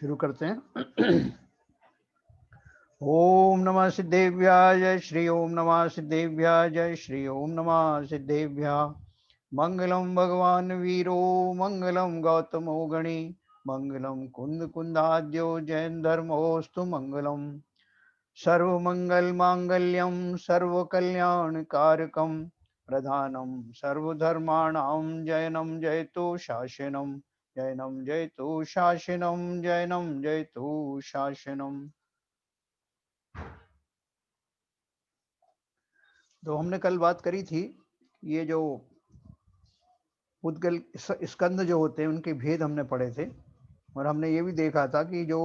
शुरू करते हैं। ओम नमः सिद्धेभ्याय जय श्री ओम नमः सिद्धेभ्याय जय श्री ओम नमः सिद्धेभ्याः। मंगलम भगवान वीरो मंगलम गौतमो गणी मंगलम कुंद कुंदाद्यो जैन धर्मोस्तु मंगलम। सर्वमंगल मांगल्यम सर्वकल्याण कारकम प्रधानम सर्वधर्माणां जयनम जयतु शासनम जैनम जयतु शासनम जैनम जयतु शासनम। तो हमने कल बात करी थी, ये जो उद्गल स्कंद जो होते हैं उनके भेद हमने पढ़े थे, और हमने ये भी देखा था कि जो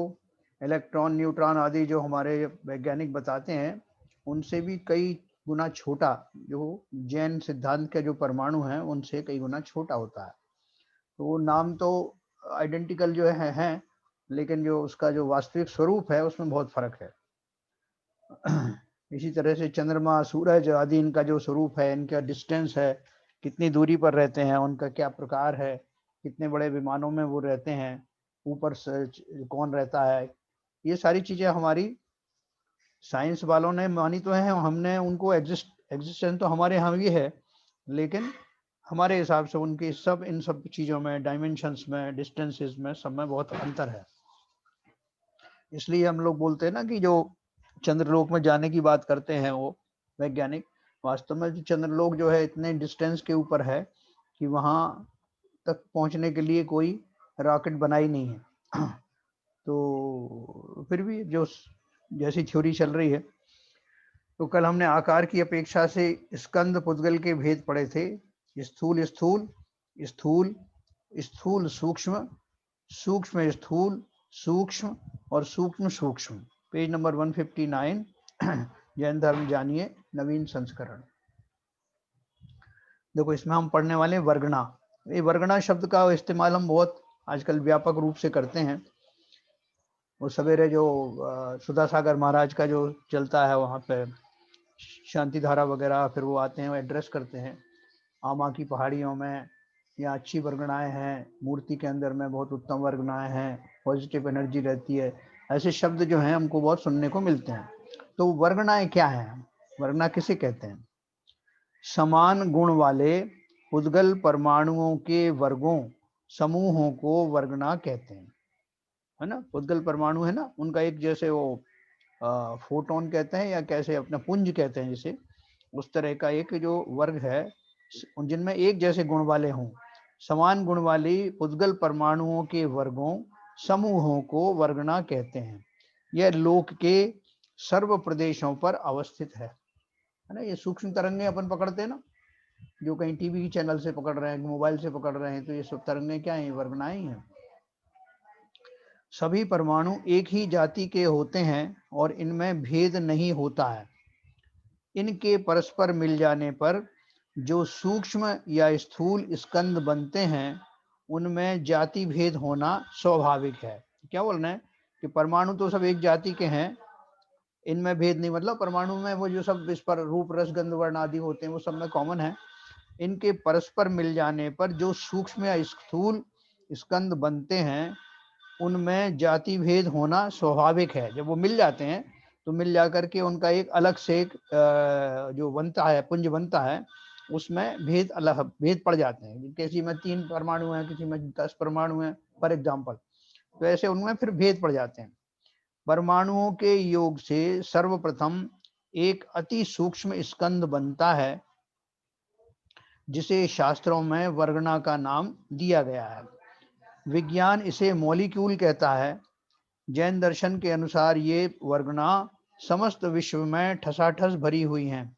इलेक्ट्रॉन न्यूट्रॉन आदि जो हमारे वैज्ञानिक बताते हैं उनसे भी कई गुना छोटा, जो जैन सिद्धांत के जो परमाणु हैं उनसे कई गुना छोटा होता है। तो वो नाम तो आइडेंटिकल जो है, लेकिन जो उसका जो वास्तविक स्वरूप है उसमें बहुत फर्क है। इसी तरह से चंद्रमा सूरज आदि इनका जो स्वरूप है, इनका डिस्टेंस है, कितनी दूरी पर रहते हैं, उनका क्या प्रकार है, कितने बड़े विमानों में वो रहते हैं, ऊपर कौन रहता है, ये सारी चीजें हमारी साइंस वालों ने मानी तो है, हमने उनको एग्जिस्टेंस तो हमारे यहाँ भी है, लेकिन हमारे हिसाब से उनकी सब इन सब चीजों में, डायमेंशंस में, डिस्टेंसेस में, सब में बहुत अंतर है। इसलिए हम लोग बोलते हैं ना कि जो चंद्रलोक में जाने की बात करते हैं वो वैज्ञानिक, वास्तव में जो चंद्रलोक जो है इतने डिस्टेंस के ऊपर है कि वहां तक पहुंचने के लिए कोई रॉकेट बना ही नहीं है। तो फिर भी जो जैसी थ्योरी चल रही है, तो कल हमने आकार की अपेक्षा से स्कंद पुद्गल के भेद पढ़े थे। स्थूल स्थूल, स्थूल स्थूल सूक्ष्म, सूक्ष्म स्थूल, सूक्ष्म और सूक्ष्म सूक्ष्म। पेज नंबर 159, जैन धर्म जानिए नवीन संस्करण। देखो, इसमें हम पढ़ने वाले वर्गणा। ये वर्गणा शब्द का इस्तेमाल हम बहुत आजकल व्यापक रूप से करते हैं। वो सवेरे जो सुधा सागर महाराज का जो चलता है वहाँ पे शांति धारा वगैरह, फिर वो आते हैं, वो एड्रेस करते हैं आमा की पहाड़ियों में, या अच्छी वर्गणाएं हैं, मूर्ति के अंदर में बहुत उत्तम वर्गणाएं हैं, पॉजिटिव एनर्जी रहती है, ऐसे शब्द जो हैं हमको बहुत सुनने को मिलते हैं। तो वर्गणाएं क्या हैं? वर्गणा किसे कहते हैं? समान गुण वाले उद्गल परमाणुओं के वर्गों, समूहों को वर्गणा कहते हैं, है ना। उद्गल परमाणु है ना, उनका एक जैसे वो फोटोन कहते हैं या कैसे अपना पुंज कहते हैं, जैसे उस तरह का एक जो वर्ग है जिनमें एक जैसे गुण वाले हों, समान गुण वाली उद्गल परमाणुओं के वर्गों, समूहों को वर्गणा कहते हैं। यह लोक के सर्व प्रदेशों पर अवस्थित है ना। ये सूक्ष्म तरंगे अपन पकड़ते हैं ना, जो कहीं टीवी चैनल से पकड़ रहे हैं, मोबाइल से पकड़ रहे हैं, तो ये सब तरंगे क्या है? वर्गणाएं हैं। सभी परमाणु एक ही जाति के होते हैं और इनमें भेद नहीं होता है। इनके परस्पर मिल जाने पर जो सूक्ष्म या स्थूल स्कंद बनते हैं उनमें जाति भेद होना स्वाभाविक है। क्या बोलना है कि परमाणु तो सब एक जाति के हैं, इनमें भेद नहीं, मतलब परमाणु में वो जो सब इस पर रूप रस गंध वर्ण आदि होते हैं वो सब में कॉमन है। इनके परस्पर मिल जाने पर जो सूक्ष्म या स्थूल स्कंद बनते हैं उनमें जाति भेद होना स्वाभाविक है। जब वो मिल जाते हैं तो मिल जाकर के उनका एक अलग से एक जो बनता है, पुंज बनता है, उसमें भेद अलग भेद पड़ जाते हैं। किसी में 3 परमाणु हैं, किसी में 10 परमाणु हैं, फॉर एग्जाम्पल, तो ऐसे उनमें फिर भेद पड़ जाते हैं। परमाणुओं के योग से सर्वप्रथम एक अति सूक्ष्म स्कंद बनता है जिसे शास्त्रों में वर्गणा का नाम दिया गया है। विज्ञान इसे मॉलिक्यूल कहता है। जैन दर्शन के अनुसार ये वर्गणा समस्त विश्व में ठसाठस भरी हुई हैं।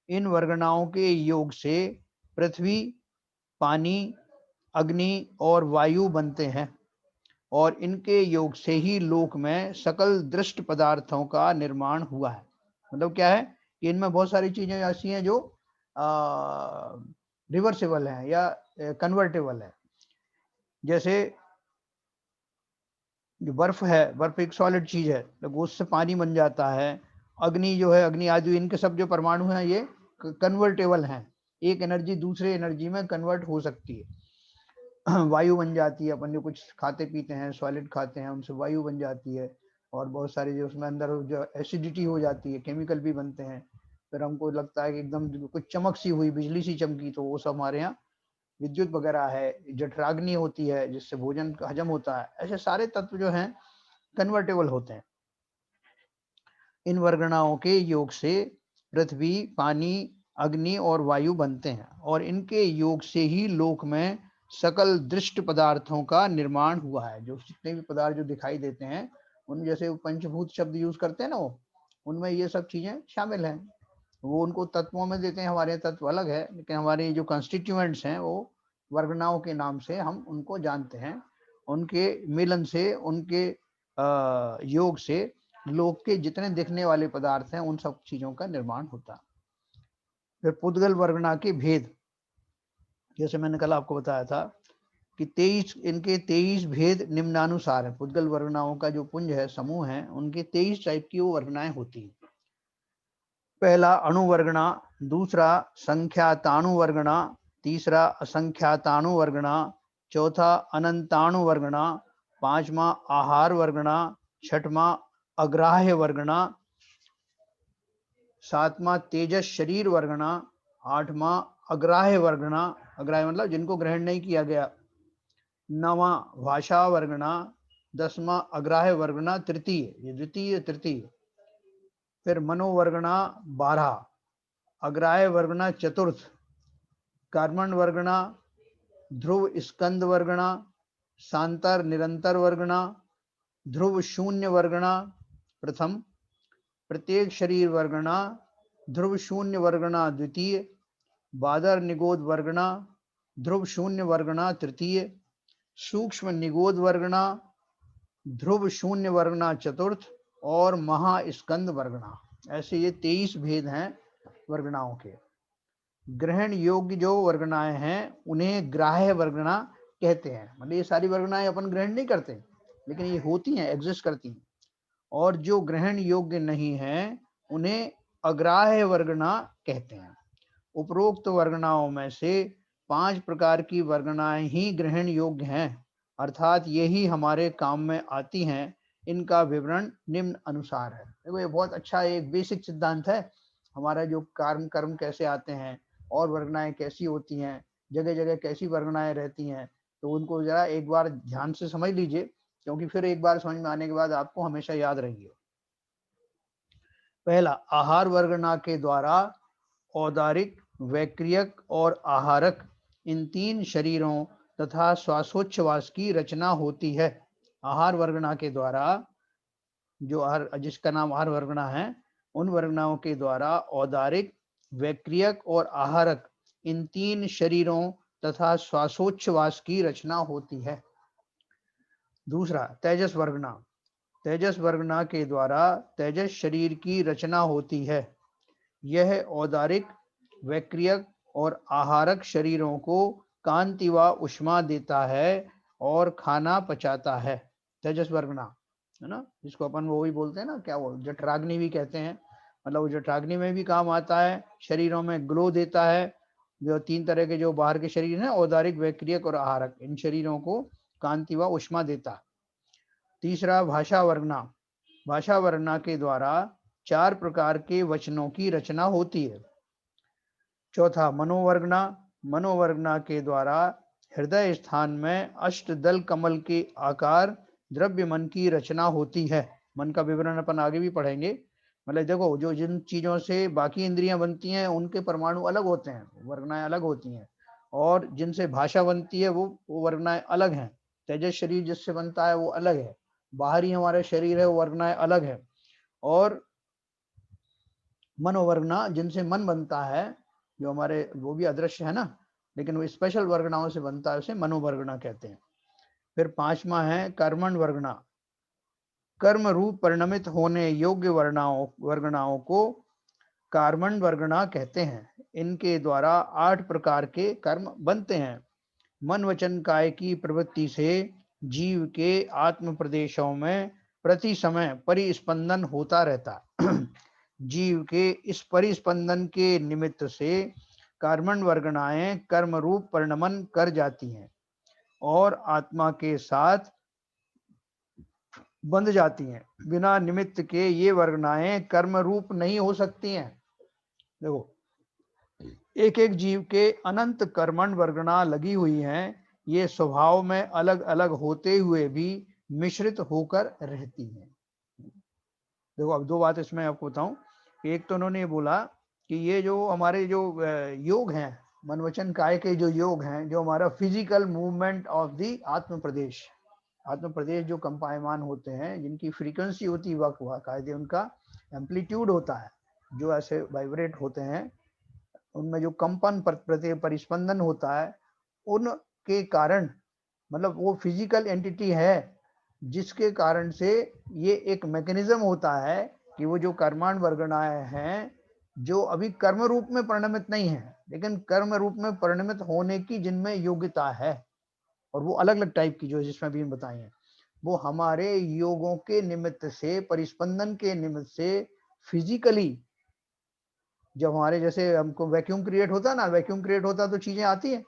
इन वर्गणाओं के योग से पृथ्वी, पानी, अग्नि और वायु बनते हैं, और इनके योग से ही लोक में सकल दृष्ट पदार्थों का निर्माण हुआ है। मतलब क्या है कि इनमें बहुत सारी चीजें ऐसी हैं जो रिवर्सिबल हैं या कन्वर्टेबल है। जैसे जो बर्फ है, बर्फ एक सॉलिड चीज है, तो उससे पानी बन जाता है। अग्नि जो है, अग्नि आदि, इनके सब जो परमाणु हैं ये कन्वर्टेबल हैं, एक एनर्जी दूसरे एनर्जी में कन्वर्ट हो सकती है। वायु बन जाती है। अपन जो कुछ खाते पीते हैं, सॉलिड खाते हैं, उनसे वायु बन जाती है, और बहुत सारी जो उसमें अंदर जो एसिडिटी हो जाती है, केमिकल भी बनते हैं। फिर हमको लगता है कि एकदम कुछ चमक सी हुई, बिजली सी चमकी, तो वो सब हमारे यहाँ विद्युत वगैरह है। जठराग्नि होती है जिससे भोजन हजम होता है। ऐसे सारे तत्व जो हैं कन्वर्टेबल होते हैं। इन वर्गणाओं के योग से पृथ्वी, पानी, अग्नि और वायु बनते हैं, और इनके योग से ही लोक में सकल दृष्ट पदार्थों का निर्माण हुआ है। जो जितने भी पदार्थ जो दिखाई देते हैं, उन जैसे पंचभूत शब्द यूज करते हैं ना, वो उनमें ये सब चीजें शामिल हैं। वो उनको तत्वों में देते हैं, हमारे तत्व अलग है, लेकिन हमारे जो कंस्टिट्यूएंट्स हैं वो वर्गनाओं के नाम से हम उनको जानते हैं। उनके मिलन से, उनके योग से लोक के जितने दिखने वाले पदार्थ हैं उन सब चीजों का निर्माण होता है। फिर पुद्गल वर्गना के भेद, जैसे मैंने कल आपको बताया था कि 23 भेद निम्नानुसार है। पुद्गल वर्गनाओं का जो पुंज है, समूह है, उनके 23 टाइप की वो वर्गनाएं होती हैं। पहला अणुवर्गना, दूसरा संख्याताणुवर्गना, तीसरा असंख्याताणुवर्गना, चौथा अनंताणुवर्गना, पांचवा आहार वर्गना, छठवां अग्राह्य वर्गना, सातवां तेजस शरीर वर्गना, आठवां अग्राह्य वर्गना, अग्राह्य मतलब जिनको ग्रहण नहीं किया गया, नवा भाषा वर्गना, 10वां अग्राह्य वर्गना तृतीय, ये द्वितीय तृतीय। फिर मनोवर्गना 12, अग्राह्य वर्गना चतुर्थ, कर्मण वर्गना, ध्रुव स्कंद वर्गना, शांतर निरंतर वर्गना, ध्रुव शून्य वर्गना प्रथम, प्रत्येक शरीर वर्गना, ध्रुव शून्य वर्गना द्वितीय, बादर निगोद वर्गना, ध्रुव शून्य वर्गना तृतीय, सूक्ष्म निगोद वर्गना, ध्रुव शून्य वर्गना चतुर्थ, और महास्कंद वर्गना। ऐसे ये 23 भेद हैं वर्गनाओं के। ग्रहण योग्य जो वर्गनाएं हैं उन्हें ग्राह्य वर्गना कहते हैं। मतलब ये सारी वर्गनाएं अपन ग्रहण नहीं करते, लेकिन ये होती हैं, एग्जिस्ट करती हैं। और जो ग्रहण योग्य नहीं है उन्हें अग्राह्य वर्गना कहते हैं। उपरोक्त वर्गनाओं में से 5 प्रकार की वर्गनाएं ही ग्रहण योग्य हैं, अर्थात यही हमारे काम में आती हैं। इनका विवरण निम्न अनुसार है। देखो ये बहुत अच्छा एक बेसिक सिद्धांत है। हमारा जो कर्म कर्म कैसे आते हैं और वर्गनाएं कैसी होती हैं, जगह जगह कैसी वर्गनाएं रहती हैं, तो उनको जरा एक बार ध्यान से समझ लीजिए, क्योंकि फिर एक बार समझ में आने के बाद आपको हमेशा याद रहेगी। पहला, आहार वर्गना के द्वारा औदारिक, वैक्रियक और आहारक, इन 3 शरीरों तथा श्वासोच्छ्वास की रचना होती है। आहार वर्गना के द्वारा, जो आहार जिसका नाम आहार वर्गना है, उन वर्गनाओं के द्वारा औदारिक, वैक्रियक और आहारक, इन 3 शरीरों तथा श्वासोच्छ्वास की रचना होती है। दूसरा, तेजस वर्गना। तेजस वर्गना के द्वारा तेजस शरीर की रचना होती है। यह औदारिक, वैक्रियक और आहारक शरीरों को कांति व उष्मा देता है और खाना पचाता है। तेजस वर्गना है ना, जिसको अपन वो भी बोलते हैं ना, क्या वो जठराग्नि भी कहते हैं। मतलब वो जठराग्नि में भी काम आता है, शरीरों में ग्लो देता है। जो 3 तरह के जो बाहर के शरीर हैं, औदारिक, वैक्रियक और आहारक, इन शरीरों को कांति व उष्मा देता है। तीसरा, भाषा वर्गना। भाषा वर्गना के द्वारा 4 प्रकार के वचनों की रचना होती है। चौथा, मनोवर्गना। मनोवर्गना के द्वारा हृदय स्थान में अष्टदल कमल के आकार द्रव्य मन की रचना होती है। मन का विवरण अपन आगे भी पढ़ेंगे। मतलब देखो, जो जिन चीजों से बाकी इंद्रियां बनती हैं उनके परमाणु अलग होते हैं, वर्गनाएं अलग होती हैं, और जिनसे भाषा बनती है वो वर्गनाएं अलग हैं। तेजस शरीर जिससे बनता है वो अलग है, बाहरी हमारे शरीर है वो वर्गनाएं अलग है। और मनोवर्गना, जिनसे मन बनता है, जो हमारे वो भी अदृश्य है ना, लेकिन वो स्पेशल वर्गनाओं से बनता है, उसे मनोवर्गना कहते हैं। फिर 5वां है कर्मण वर्गना। कर्म रूप परिणमित होने योग्य वर्गनाओं को कार्बन वर्गना कहते हैं। इनके द्वारा 8 प्रकार के कर्म बनते हैं। मन वचन काय की प्रवृत्ति से जीव के आत्म प्रदेशों में प्रति समय परिस्पंदन होता रहता है। जीव के इस परिस्पंदन के निमित्त से कर्मण वर्गनाएं कर्म रूप परिणमन कर जाती हैं और आत्मा के साथ बंध जाती हैं। बिना निमित्त के ये वर्गनाएं कर्म रूप नहीं हो सकती हैं। देखो, एक एक जीव के अनंत कर्मण वर्गना लगी हुई हैं। ये स्वभाव में अलग अलग होते हुए भी मिश्रित होकर रहती हैं। देखो, अब दो बात इसमें आपको बताऊं। एक तो उन्होंने बोला कि ये जो हमारे जो योग हैं, मन वचन काया के जो योग हैं, जो हमारा फिजिकल मूवमेंट ऑफ द आत्म प्रदेश, आत्म प्रदेश जो कंपायमान होते हैं, जिनकी फ्रीक्वेंसी होती है कायदे उनका एम्पलीट्यूड होता है, जो ऐसे वाइब्रेट होते हैं, उनमें जो कंपन परिस्पंदन होता है, उनके कारण, मतलब वो फिजिकल एंटिटी है जिसके कारण से ये एक मैकेनिज्म होता है कि वो जो कर्माण वर्गणाएं हैं, जो अभी कर्म रूप में परिणमित नहीं है, लेकिन कर्म रूप में परिणमित होने की जिनमें योग्यता है, और वो अलग अलग टाइप की जो जिसमें भी हम बताए हैं, वो हमारे योगों के निमित्त से, परिस्पंदन के निमित्त से फिजिकली, जब हमारे जैसे हमको वैक्यूम क्रिएट होता है ना, वैक्यूम क्रिएट होता है तो चीजें आती हैं,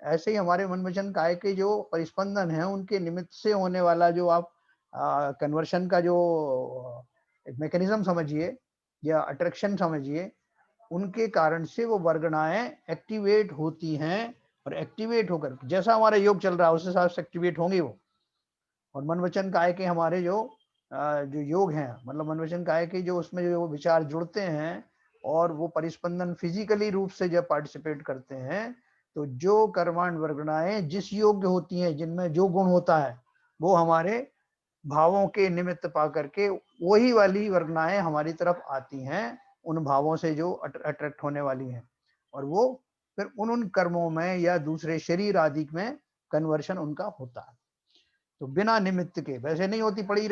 ऐसे ही हमारे मन वचन काय के जो परिस्पंदन है, उनके निमित्त से होने वाला जो आप कन्वर्शन का जो मैकेनिज्म समझिए या अट्रैक्शन समझिए, उनके कारण से वो वर्गणाएं एक्टिवेट होती हैं, और एक्टिवेट होकर जैसा हमारा योग चल रहा है उस हिसाब से एक्टिवेट होंगी वो। और मन वचन काय के हमारे जो योग हैं, मतलब मन वचन काय के जो उसमें जो विचार जुड़ते हैं, और वो परिस्पंदन फिजिकली रूप से जब पार्टिसिपेट करते हैं, तो जो कर्माण वर्गणाएं जिस योग्य होती हैं, जिनमें जो गुण होता है, वो हमारे भावों के निमित्त पा करके वही वाली वर्गणाएं हमारी तरफ आती हैं, उन भावों से जो अट्रैक्ट होने वाली हैं, और वो फिर उन कर्मों में या दूसरे शरीर आदि में कन्वर्शन उनका होता है। तो बिना निमित्त के वैसे नहीं होती, पड़ी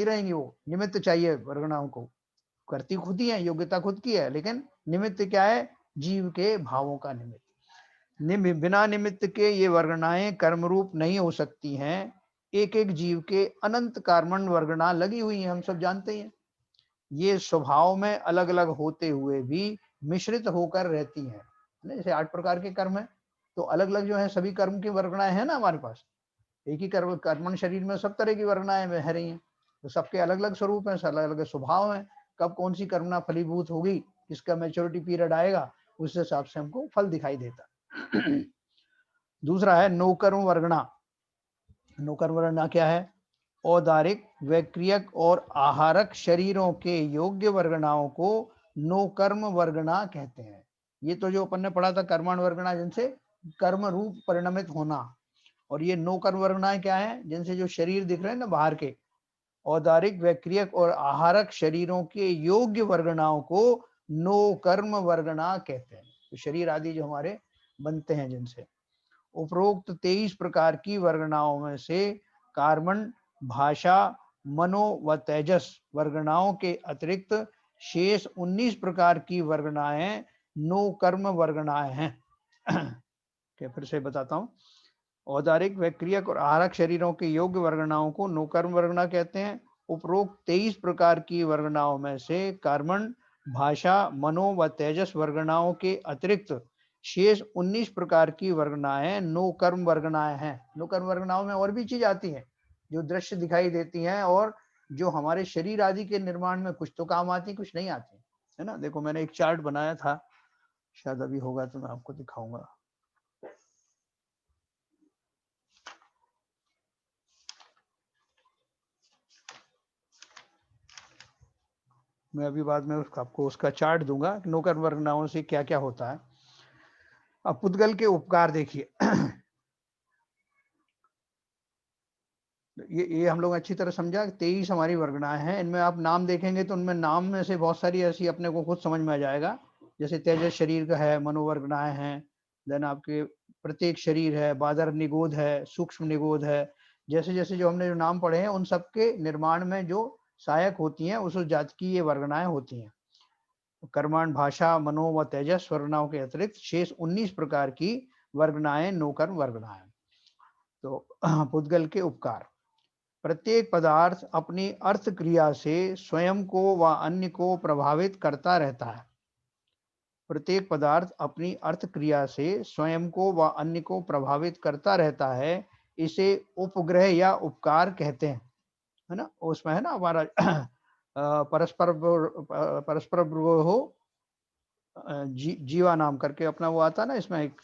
रहेंगी वो, निमित्त चाहिए वर्गणाओं को, करती खुद ही है, योग्यता खुद की है, लेकिन निमित्त क्या है? जीव के भावों का निमित्त। बिना निमित्त के ये वर्गणाएं कर्म रूप नहीं हो सकती हैं। एक एक जीव के अनंत कर्मण वर्गणा लगी हुई है, हम सब जानते हैं। ये स्वभाव में अलग अलग होते हुए भी मिश्रित होकर रहती हैं। जैसे 8 प्रकार के कर्म है, तो अलग अलग जो है सभी कर्म की वर्गणाएं है ना हमारे पास। एक ही कर्मण शरीर में सब तरह की वर्गणाएं बह रही हैं, तो सबके अलग अलग स्वरूप हैं, अलग अलग स्वभाव हैं। कब कौन सी कर्मणा फलीभूत होगी, इसका मैच्योरिटी पीरियड आएगा, उस हिसाब से हमको फल दिखाई देता। दूसरा है नौकर्म वर्गणा। नौकर्म वर्गणा क्या है? औदारिक, वैक्रियक और आहारक शरीरों के योग्य वर्गणाओं को नौकर्म वर्गणा कहते हैं। ये तो जो अपन ने पढ़ा था कर्माण वर्गणा, जिनसे कर्म रूप परिणमित होना। और ये नो कर्म वर्गणाएं क्या है? जिनसे जो शरीर दिख रहे हैं ना बाहर के, औदारिक, वैक्रियक और आहारक शरीरों के योग्य वर्गणाओं को नो कर्म वर्गणा कहते हैं। तो शरीर आदि जो हमारे बनते हैं जिनसे, उपरोक्त 23 प्रकार की वर्गणाओं में से कार्बन, भाषा, मनो व तेजस वर्गणाओं के अतिरिक्त शेष 19 प्रकार की वर्गणाएं नो कर्म वर्गणाएं हैं। फिर से बताता हूं। औदारिक, वैक्रियक और आहारक शरीरों के योग्य वर्गणाओं को नौकर्म वर्गणा कहते हैं। उपरोक्त 23 प्रकार की वर्गणाओं में से कार्बन, भाषा, मनो व तेजस वर्गणाओं के अतिरिक्त शेष 19 प्रकार की वर्गणाएं नो कर्म वर्गणाएं हैं। नो कर्म वर्गणाओं में और भी चीज आती है जो दृश्य दिखाई देती हैं, और जो हमारे शरीर आदि के निर्माण में कुछ तो काम आती, कुछ नहीं आती, है ना। देखो, मैंने एक चार्ट बनाया था, शायद अभी होगा तो मैं आपको दिखाऊंगा। मैं अभी बाद में आपको उसका चार्ट दूंगा, नौकर वर्गनाओं से क्या क्या होता है। अब पुद्गल के उपकार देखिए। ये हम लोग अच्छी तरह समझा। 23 हमारी वर्गणाएं हैं, इनमें आप नाम देखेंगे तो उनमें नाम में से बहुत सारी ऐसी अपने को खुद समझ में आ जाएगा। जैसे तेजस शरीर का है, मनोवर्गणाएं हैं, देन आपके प्रत्येक शरीर है, बादर निगोध है, सूक्ष्म निगोध है। जैसे जैसे जो हमने जो नाम पढ़े हैं, उन सबके निर्माण में जो सहायक होती हैं, उस जाति की ये वर्गणाएं होती हैं। कर्मण, भाषा, मनो व तेजस वर्गणाओं के अतिरिक्त शेष 19 प्रकार की वर्गणाएं नौकर्म वर्गणाएं। तो पुद्गल के उपकार। प्रत्येक पदार्थ अपनी अर्थ क्रिया से स्वयं को व अन्य को प्रभावित करता रहता है। प्रत्येक पदार्थ अपनी अर्थ क्रिया से स्वयं को व अन्य को प्रभावित करता रहता है। इसे उपग्रह या उपकार कहते हैं, है ना। उसमें है ना हमारा परस्पर हो जीवा नाम करके अपना वो आता है ना, इसमें एक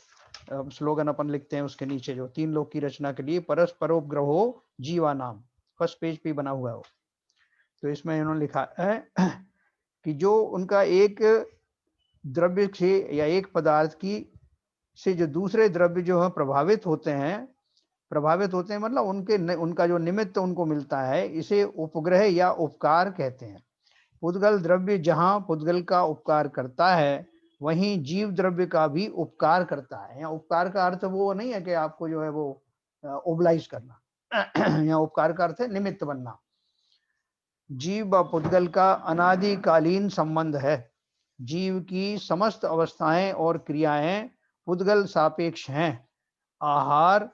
स्लोगन अपन लिखते हैं उसके नीचे, जो 3 लोक की रचना के लिए परस्परोपग्रहो जीवा नाम, फर्स्ट पेज पे बना हुआ है वो। तो इसमें इन्होंने लिखा है कि जो उनका एक द्रव्य से या एक पदार्थ की से जो दूसरे द्रव्य जो है प्रभावित होते हैं मतलब उनका जो निमित्त उनको मिलता है, इसे उपग्रह या उपकार कहते हैं। पुद्गल द्रव्य जहां पुद्गल का उपकार करता है, वहीं जीव द्रव्य का भी उपकार करता है। यहाँ उपकार का अर्थ वो नहीं है कि आपको जो है वो ओबलाइज करना यहाँ उपकार का अर्थ है निमित्त बनना। जीव व पुद्गल का अनादिकालीन संबंध है। जीव की समस्त अवस्थाएं और क्रियाएं पुद्गल सापेक्ष हैं। आहार,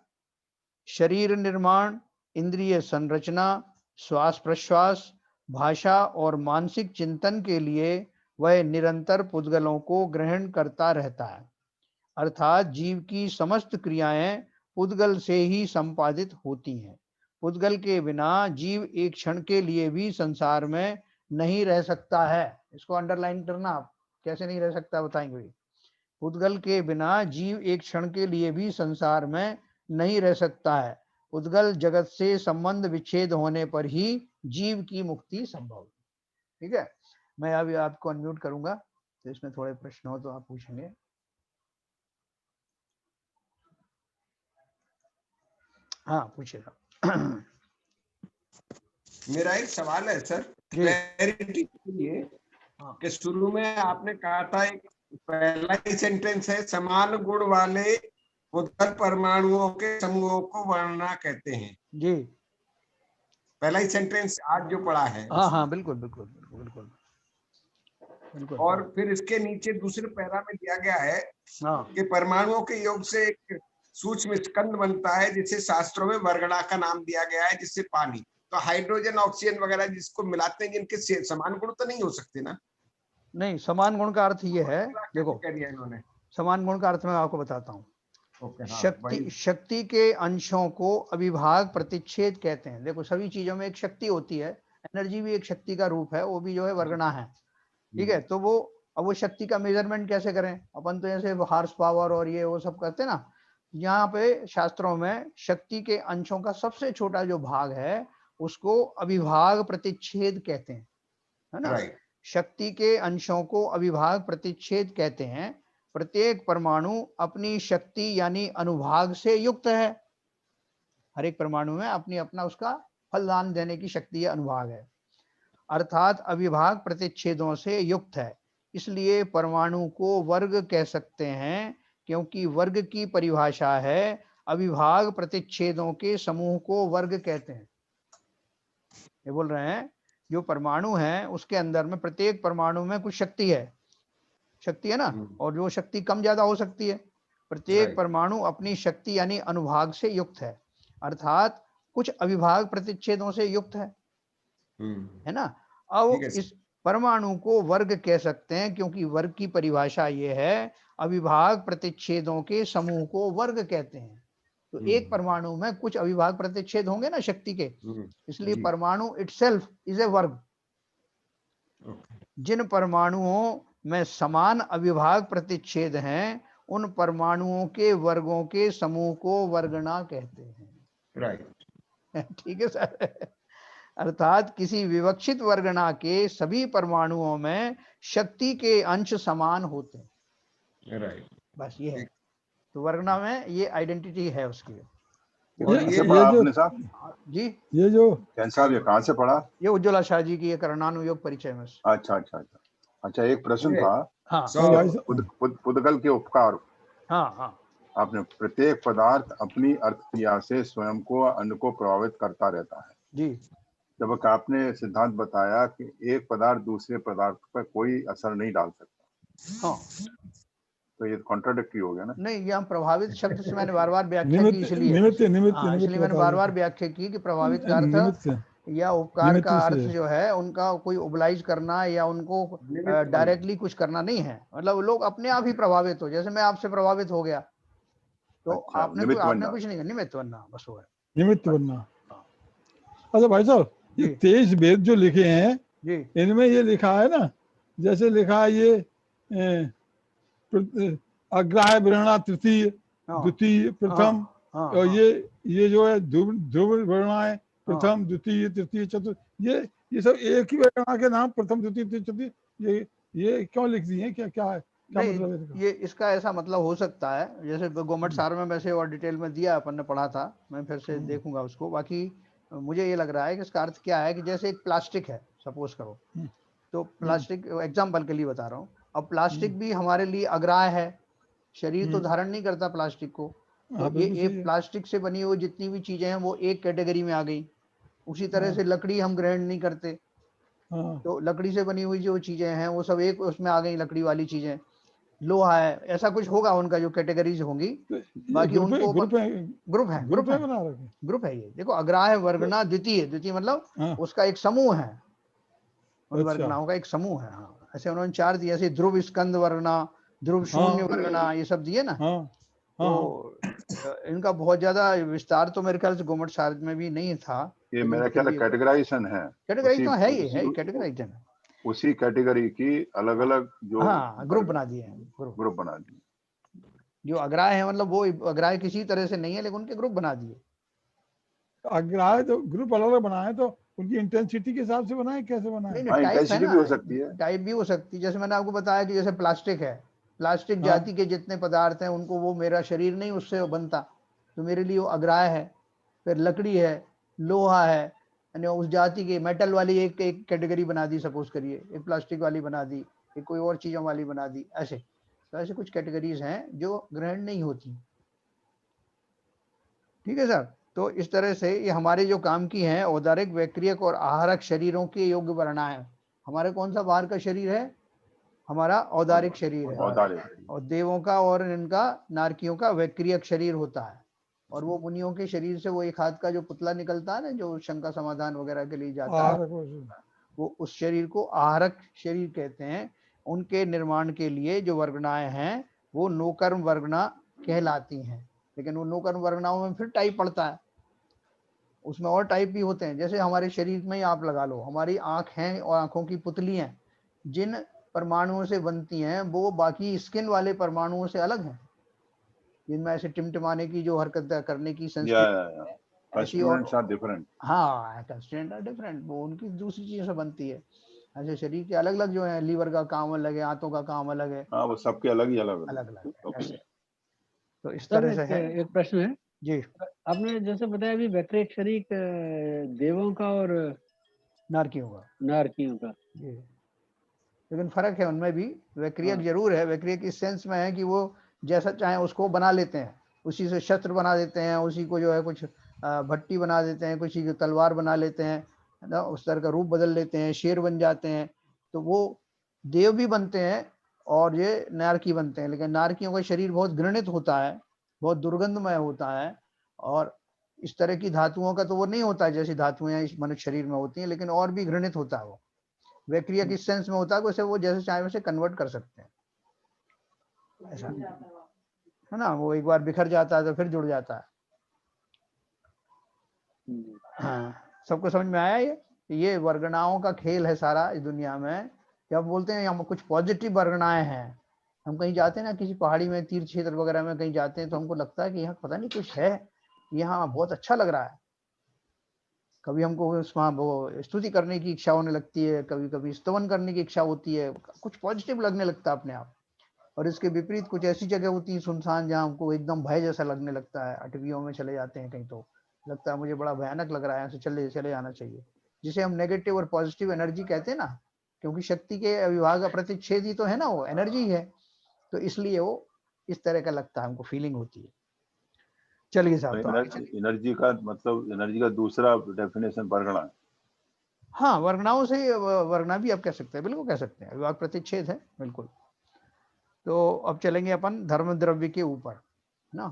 शरीर निर्माण, इंद्रिय संरचना, श्वास प्रश्वास, भाषा और मानसिक चिंतन के लिए वह निरंतर पुद्गलों को ग्रहण करता रहता है। अर्थात जीव की समस्त क्रियाएं पुद्गल से ही संपादित होती हैं। पुद्गल के बिना जीव एक क्षण के लिए भी संसार में नहीं रह सकता है। इसको अंडरलाइन करना, आप कैसे नहीं रह सकता बताएंगे। पुद्गल के बिना जीव एक क्षण के लिए भी संसार में नहीं रह सकता है। पुद्गल जगत से संबंध विच्छेद होने पर ही जीव की मुक्ति संभव है। ठीक है, मैं अभी आपको अनम्यूट करूंगा, तो इसमें थोड़े प्रश्न हो तो आप पूछेंगे। हाँ पूछिएगा। मेरा एक सवाल है सर, क्लैरिटी के लिए, कि शुरू में आपने कहा था एक पहला ही सेंटेंस है, समान गुण वाले पुद्गल परमाणुओं के समूहों को वर्णना कहते हैं जी। पहला ही सेंटेंस आज जो पढ़ा है। हाँ बिल्कुल बिल्कुल बिल्कुल बिल्कुल बिल्कुल। और फिर इसके नीचे दूसरे पैरा में दिया गया है कि परमाणुओं के योग से एक सूक्ष्म स्कंद बनता है, जिसे शास्त्रों में वर्गणा का नाम दिया गया है, जिससे पानी, तो हाइड्रोजन ऑक्सीजन वगैरह जिसको मिलाते हैं, जिनके समान गुण तो नहीं हो सकते ना? नहीं, समान गुण का अर्थ ये है, देखो इन्होंने समान गुण का अर्थ मैं आपको बताता हूँ। हाँ, शक्ति के अंशों को अविभाग प्रतिच्छेद कहते हैं। देखो सभी चीजों में एक शक्ति होती है, एनर्जी भी एक शक्ति का रूप है, वो भी जो है वर्गणा है। ठीक है, तो वो शक्ति का मेजरमेंट कैसे करें अपन, तो जैसे हार्स पावर और ये वो सब करते हैं ना। यहाँ पे शास्त्रों में शक्ति के अंशों का सबसे छोटा जो भाग है उसको अविभाग प्रतिच्छेद कहते हैं, है ना। शक्ति के अंशों को अविभाग प्रतिच्छेद कहते हैं। प्रत्येक परमाणु अपनी शक्ति यानी अनुभाग से युक्त है। हर एक परमाणु में अपनी अपना उसका फलदान देने की शक्ति या अनुभाग है, अर्थात अविभाग प्रतिच्छेदों से युक्त है। इसलिए परमाणु को वर्ग कह सकते हैं, क्योंकि वर्ग की परिभाषा है अविभाग प्रतिच्छेदों के समूह को वर्ग कहते हैं। ये बोल रहे हैं जो परमाणु है उसके अंदर में प्रत्येक परमाणु में कुछ शक्ति है ना, और जो शक्ति कम ज्यादा हो सकती है। प्रत्येक परमाणु अपनी शक्ति यानी अनुभाग से युक्त है, अर्थात कुछ अविभाग प्रतिच्छेदों से युक्त है ना। अब इस परमाणु को वर्ग कह सकते हैं, क्योंकि वर्ग की परिभाषा ये है अविभाग प्रतिच्छेदों के समूह को वर्ग कहते हैं। तो एक परमाणु में कुछ अविभाग प्रतिच्छेद होंगे ना शक्ति के, इसलिए परमाणु इटसेल्फ इज ए वर्ग। जिन परमाणुओं में समान अविभाग प्रतिच्छेद हैं, उन परमाणुओं के वर्गों के समूह को वर्गणा कहते हैं। ठीक है सर। अर्थात किसी विवक्षित वर्गणा के सभी परमाणुओं में शक्ति के अंश समान होते हैं। बस ये है, तो वर्गणा में ये आइडेंटिटी है उसकी। और ये पढ़ा आपने साहब जी, ये जो साहब ये कहाँ से पढ़ा? ये उज्ज्वला शाह जी की करणानुयोग परिचय में। अच्छा, एक प्रश्न था। हाँ, पुद्गल के उपकार। हाँ आपने प्रत्येक पदार्थ अपनी अर्थ क्रिया से स्वयं को अन्य को प्रभावित करता रहता है जी। जब आपने सिद्धांत बताया कि एक पदार्थ दूसरे पदार्थ पर कोई असर नहीं डाल सकता, हाँ, तो ये कॉन्ट्राडिक्टरी हो गया ना? नहीं, ये हम प्रभावित शब्द से मैंने बार बार व्याख्या की, इसलिए मैंने बार बार व्याख्या की कि प्रभावित का अर्थ या उपकार का अर्थ जो है उनका कोई ओबलाइज करना या उनको डायरेक्टली कुछ करना नहीं है। मतलब लोग अपने आप ही प्रभावित हो, जैसे मैं आपसे प्रभावित हो गया तो आपने कुछ नहीं, निमित्त बनना बस वो है। निमित्त बनना। अच्छा भाई साहब, ये 23 वेद जो लिखे हैं इनमें ये लिखा है ना, जैसे लिखा है ये अग्राह वर्णा तृतीय द्वितीय प्रथम, और ये जो है ध्रुव वर्णाएं प्रथम द्वितीय तृतीय चतुर्थ, ये सब एक ही वर्णा के नाम प्रथम द्वितीय चतुर्थ, ये क्यों लिख दिए हैं? क्या क्या है, क्या मतलब है इसका? ये इसका ऐसा मतलब हो सकता है, जैसे गवर्नमेंट सार में वैसे और डिटेल में दिया, अपन ने पढ़ा था, मैं फिर से देखूंगा उसको। बाकी मुझे ये लग रहा है कि इसका अर्थ क्या है कि जैसे एक प्लास्टिक है, सपोज करो, तो प्लास्टिक एग्जाम्पल के लिए बता रहा हूँ, अब प्लास्टिक भी हमारे लिए अग्राह्य है, शरीर तो धारण नहीं करता प्लास्टिक को, तो ये प्लास्टिक से बनी हुई जितनी भी चीजें हैं वो एक कैटेगरी में आ गई। उसी तरह से लकड़ी हम ग्रहण नहीं करते, तो लकड़ी से बनी हुई जो चीजें हैं वो सब एक उसमें आ गई, लकड़ी वाली चीजें। लोहा है, ऐसा कुछ होगा उनका जो कैटेगरीज होंगी। बाकी उनको ग्रुप है ये। देखो अग्राह्य वर्गना द्वितीय, द्वितीय मतलब उसका एक समूह है, उन वर्गनाओं का एक समूह है। हाँ, ऐसे उन्होंने 4 दिए, ऐसे ध्रुव स्कंद वर्गना, ध्रुव शून्य वर्गना, ये सब दिए ना। तो इनका बहुत ज्यादा विस्तार तो मेरे ख्याल से गवर्नमेंट सार्ज में भी नहीं था। ये मेरा ख्याल है कैटेगराइजेशन है, कैटेगराइजेशन है, ये है कैटेगराइजेशन है। उसी कैटेगरी की अलग अलग जो ग्रुप बना दिए हैं, ग्रुप बना दिए। जो अग्राह्य है मतलब वो अग्राह्य किसी तरह से नहीं है, लेकिन उनके ग्रुप बना दिए। अग्राह्य तो ग्रुप अलग अलग बनाए, तो उनकी इंटेंसिटी के हिसाब से बनाए, कैसे बनाए? इंटेंसिटी भी हो सकती है, टाइप भी हो सकती है। जैसे मैंने आपको बताया कि जैसे प्लास्टिक है, प्लास्टिक जाति के जितने पदार्थ हैं उनको, वो मेरा शरीर नहीं उससे बनता, तो मेरे लिए वो अग्राह्य है। फिर लकड़ी है, लोहा है, यानी उस जाति के मेटल वाली एक कैटेगरी बना दी, सपोज करिए, एक प्लास्टिक वाली बना दी, एक कोई और चीजों वाली बना दी, ऐसे। तो ऐसे कुछ कैटेगरीज हैं जो ग्रहण नहीं होती। ठीक है सर। तो इस तरह से ये हमारे जो काम की हैं, औदारिक, वैक्रियक और आहारक शरीरों के योग्य वर्णाएं। हमारे कौन सा बाहर का शरीर है? हमारा औदारिक शरीर है, और देवों का और इनका नारकियों का वैक्रियक शरीर होता है। और वो मुनियों के शरीर से वो एक हाथ का जो पुतला निकलता है ना, जो शंका समाधान वगैरह के लिए जाता है, वो उस शरीर को आहारक शरीर कहते हैं। उनके निर्माण के लिए जो वर्गनाएं हैं वो नोकर्म वर्गना कहलाती हैं। लेकिन वो नोकर्म वर्गनाओं में फिर टाइप पड़ता है, उसमें और टाइप भी होते हैं। जैसे हमारे शरीर में ही आप लगा लो, हमारी आंख है और आंखों की पुतली हैं, जिन परमाणुओं से बनती हैं वो बाकी स्किन वाले परमाणुओं से अलग हैं, जिनमें ऐसे टिमटिमाने की जो हरकत करने की संस्कृति ऐसी, और डिफरेंट, हाँ कंस्टेंट आर डिफरेंट, वो उनकी दूसरी चीजों से बनती है। ऐसे शरीर के अलग अलग जो है, लीवर का काम अलग है, आंतों का काम अलग है, वो सबके अलग ही अलग ऐसे। तो इस तरह से है। एक प्रश्न है जी, आपने जैसे बताया अभी वैक्रियक शरीर देवों का और नारकियों का जी, लेकिन फर्क है उनमें भी। वैक्रियक जरूर है, वैक्रियक इस सेंस में है कि वो जैसा चाहे उसको बना लेते हैं, उसी से शस्त्र बना देते हैं, उसी को जो है कुछ भट्टी बना देते हैं, किसी की तलवार बना लेते हैं ना, उस तरह का रूप बदल लेते हैं, शेर बन जाते हैं। तो वो देव भी बनते हैं और ये नारकी बनते हैं। लेकिन नारकियों का शरीर बहुत घृणित होता है, बहुत दुर्गंधमय होता है, और इस तरह की धातुओं का तो वो नहीं होता है जैसी धातुएं इस मनुष्य शरीर में होती हैं, लेकिन और भी घृणित होता है वो। वैक्रियक इस सेंस में होता है कि वो जैसे चाहे वैसे कन्वर्ट कर सकते हैं, ऐसा है ना। वो एक बार बिखर जाता है तो फिर जुड़ जाता है। हाँ, सबको समझ में आया? ये वर्गनाओं का खेल है सारा इस दुनिया में। जब बोलते हैं हम कुछ पॉजिटिव वर्गनाएं हैं, हम कहीं जाते हैं ना, किसी पहाड़ी में, तीर्थ क्षेत्र वगैरह में कहीं जाते हैं, तो हमको लगता है कि यहाँ पता नहीं कुछ है, यहाँ बहुत अच्छा लग रहा है। कभी हमको उसमें वो स्तुति करने की इच्छा होने लगती है, कभी कभी स्तवन करने की इच्छा होती है, कुछ पॉजिटिव लगने लगता है अपने आप। और इसके विपरीत कुछ ऐसी जगह होती है सुनसान, जहाँ हमको एकदम भय जैसा लगने लगता है। अटवियों में चले जाते हैं कहीं, तो लगता है मुझे बड़ा भयानक लग रहा है, यहाँ से चले जाना चाहिए, जिसे हम नेगेटिव और पॉजिटिव एनर्जी कहते हैं ना। क्योंकि शक्ति के अविभाग प्रतिच्छेद ही तो है ना, वो एनर्जी है, तो इसलिए वो इस तरह का लगता है, हमको फीलिंग होती है। चलिए साहब, तो एनर्जी का मतलब, एनर्जी का दूसरा डेफिनेशन वर्गना है। हाँ, वर्गनाओं से वर्गना भी आप कह सकते हैं, बिल्कुल कह सकते हैं, विभाग प्रतिच्छेद है, बिल्कुल। तो अब चलेंगे अपन धर्म द्रव्य के ऊपर ना।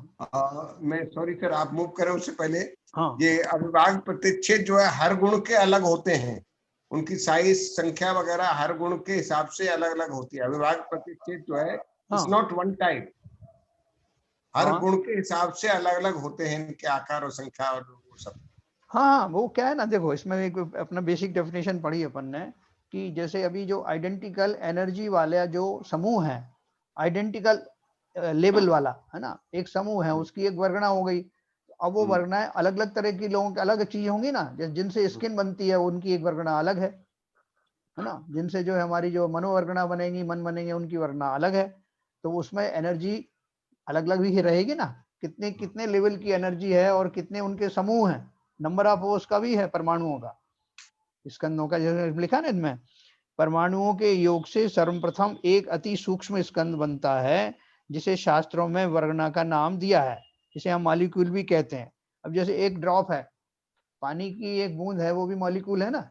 मैं सॉरी सर, आप मूव करें उससे पहले। हाँ, ये अविभाग प्रतिच्छेद जो है हर गुण के अलग होते हैं, उनकी साइज, संख्या वगैरह हर गुण के हिसाब से अलग अलग होती है। अविभाग प्रतिच्छेद जो है इट्स नॉट वन टाइप, हर गुण के हिसाब से अलग अलग होते हैं इनके आकार और संख्या और वो सब। हाँ, वो क्या है ना, देखो इसमें एक अपना बेसिक डेफिनेशन पढ़ी अपन ने कि जैसे अभी जो आइडेंटिकल एनर्जी वाले जो समूह है, आइडेंटिकल लेवल वाला है ना, एक समूह है, उसकी एक वर्गना हो गई। अब वो वर्गनाएं अलग अलग तरह की लोगों की अलग चीज होंगी ना, जिनसे स्किन बनती है उनकी एक वर्गना अलग है ना, जिनसे जो है हमारी जो मनोवर्गना बनेगी, मन बनेंगे, उनकी वर्गना अलग है। तो उसमें एनर्जी अलग अलग भी रहेगी ना, कितने कितने लेवल की एनर्जी है और कितने उनके समूह हैं, नंबर ऑफ उसका भी है परमाणुओं का, स्कंदों का जैसे लिखा ना इनमें। परमाणुओं के योग से सर्वप्रथम एक अति सूक्ष्म स्कंद बनता है जिसे शास्त्रों में वर्गना का नाम दिया है, जिसे हम मॉलिक्यूल भी कहते हैं। अब जैसे एक ड्रॉप है, पानी की एक बूंद है, वो भी मॉलिक्यूल है ना।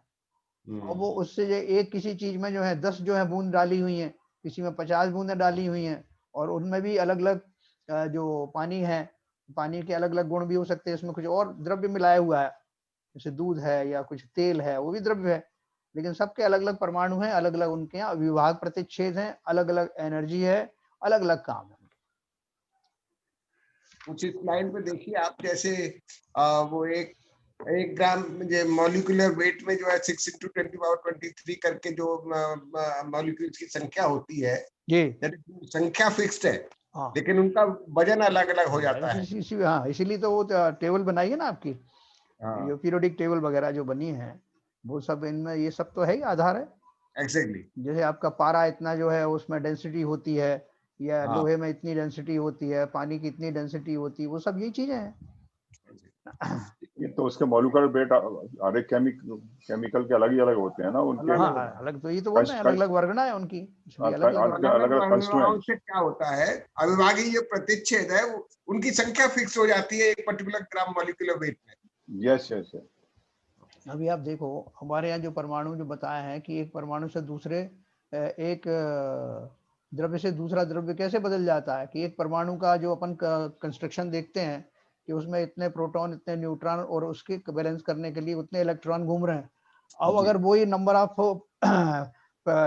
और वो उससे जो एक किसी चीज में जो है 10 जो है बूंद डाली हुई है, किसी में 50 बूंदें डाली हुई हैं, और उनमें भी अलग अलग जो पानी है, पानी के अलग अलग गुण भी हो सकते हैं, इसमें कुछ और द्रव्य मिलाया हुआ है, जैसे दूध है या कुछ तेल है, वो भी द्रव्य है। लेकिन सबके अलग अलग परमाणु हैं, अलग अलग उनके यहाँ विभाग प्रतिच्छेद हैं, अलग अलग एनर्जी है, अलग अलग काम है। कुछ इस लाइन पे देखिए आप, जैसे वो एक ग्राम मॉलिक्यूलर वेट में जो है 6 × 10⁻23 करके जो मॉलिक्यूल्स की संख्या होती है, जी संख्या फिक्स्ड है, हाँ, लेकिन उनका वजन अलग अलग हो जाता है। हाँ, इसीलिए तो वो टेबल बनाई है ना आपकी, हाँ जो पीरियोडिक टेबल वगैरह जो बनी है, वो सब इनमें ये सब तो है ही, आधार है। एग्जैक्टली। जैसे आपका पारा इतना जो है उसमें डेंसिटी होती है, या हाँ लोहे में इतनी डेंसिटी होती है, पानी की इतनी डेंसिटी होती है, वो सब यही चीजें हैं। ये तो उसके मॉलिक्यूलर वेट हर एक केमिकल के अलग ही अलग होते हैं ना उनके। हाँ अलग, तो ये तो बोल रहे हैं अलग अलग वर्गना है उनकी, इसलिए अलग अलग अलग अलग अणुओं से क्या होता है, अविभाज्य जो प्रतिच्छेद है उनकी संख्या फिक्स हो जाती है एक पर्टिकुलर ग्राम मॉलिक्यूलर वेट में। Yes yes. अभी आप देखो हमारे यहाँ जो परमाणु जो बताया है कि एक परमाणु से दूसरे एक द्रव्य से दूसरा द्रव्य कैसे बदल जाता है, कि एक परमाणु का जो अपन कंस्ट्रक्शन देखते हैं कि उसमें इतने प्रोटॉन, इतने न्यूट्रॉन, और उसके बैलेंस करने के लिए उतने इलेक्ट्रॉन घूम रहे हैं। अब अगर वही नंबर ऑफ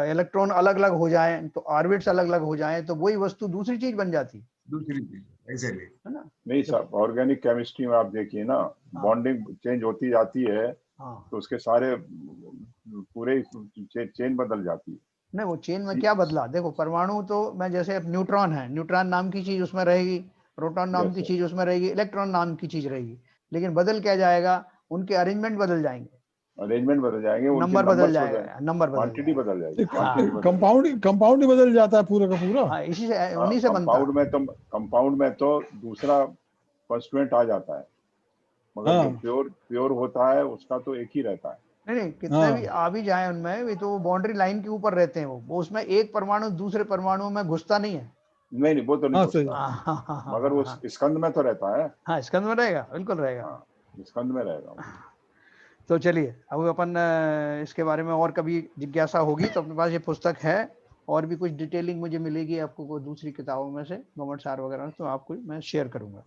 इलेक्ट्रॉन अलग अलग हो जाए, तो ऑर्बिट्स अलग अलग हो जाए, तो वही वस्तु दूसरी चीज बन जाती, दूसरी चीज एग्जैक्टली है ना। नहीं साहब, ऑर्गेनिक केमिस्ट्री में आप देखिए ना, बॉन्डिंग चेंज होती जाती है, तो उसके सारे पूरे चेन बदल जाती है। नहीं, वो चेन में क्या बदला, देखो परमाणु तो मैं जैसे न्यूट्रॉन है, न्यूट्रॉन नाम की चीज उसमें रहेगी, प्रोटॉन नाम की चीज उसमें रहेगी, इलेक्ट्रॉन नाम की चीज रहेगी, लेकिन बदल क्या जाएगा, उनके अरेंजमेंट बदल जाएंगे, अरेंजमेंट बदल जाएंगे, उनके नंबर बदल नंबर्स हो जाएगा, जाएंगे, नंबर बदल क्वांटिटी जाएगा। बदल जाएगी, हाँ, कंपाउंड ही बदल जाता है पूरा का पूरा। हाँ, इसी से उन्हीं से बनता है। कंपाउंड में तो दूसरा कॉन्स्टिट्यूएंट आ जाता है, मगर जो प्योर होता है उसका तो एक ही रहता है। नहीं, कितने भी आ भी जाए उनमें, वे तो बाउंड्री लाइन के ऊपर रहते हैं, वो उसमें एक परमाणु दूसरे परमाणु में घुसता नहीं है। नहीं वो तो नहीं घुसता, मगर वो स्कंद में तो रहता है। हाँ, स्कंद में रहेगा, बिल्कुल रहेगा। हाँ, स्कंद में रहेगा। तो चलिए, अब अपन इसके बारे में और कभी जिज्ञासा होगी तो अपने पास ये पुस्तक है, और भी कुछ डिटेलिंग मुझे मिलेगी आपको को दूसरी किताबों में से, गवर्नमेंट सार वगैरह, तो आपको मैं शेयर करूंगा।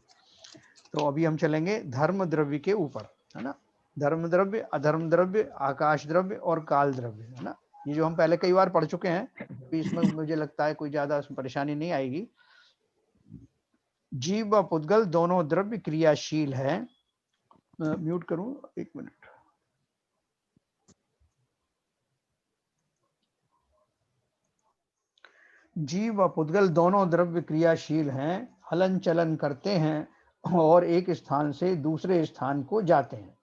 तो अभी हम चलेंगे धर्म द्रव्य के ऊपर, है ना। धर्म द्रव्य, अधर्म द्रव्य, आकाश द्रव्य और काल द्रव्य, है ना। ये जो हम पहले कई बार पढ़ चुके हैं, तो इसमें मुझे लगता है कोई ज्यादा परेशानी नहीं आएगी। जीव व पुद्गल दोनों द्रव्य क्रियाशील है। म्यूट करूं, एक मिनट। जीव व पुद्गल दोनों द्रव्य क्रियाशील हैं, हलन चलन करते हैं और एक स्थान से दूसरे स्थान को जाते हैं।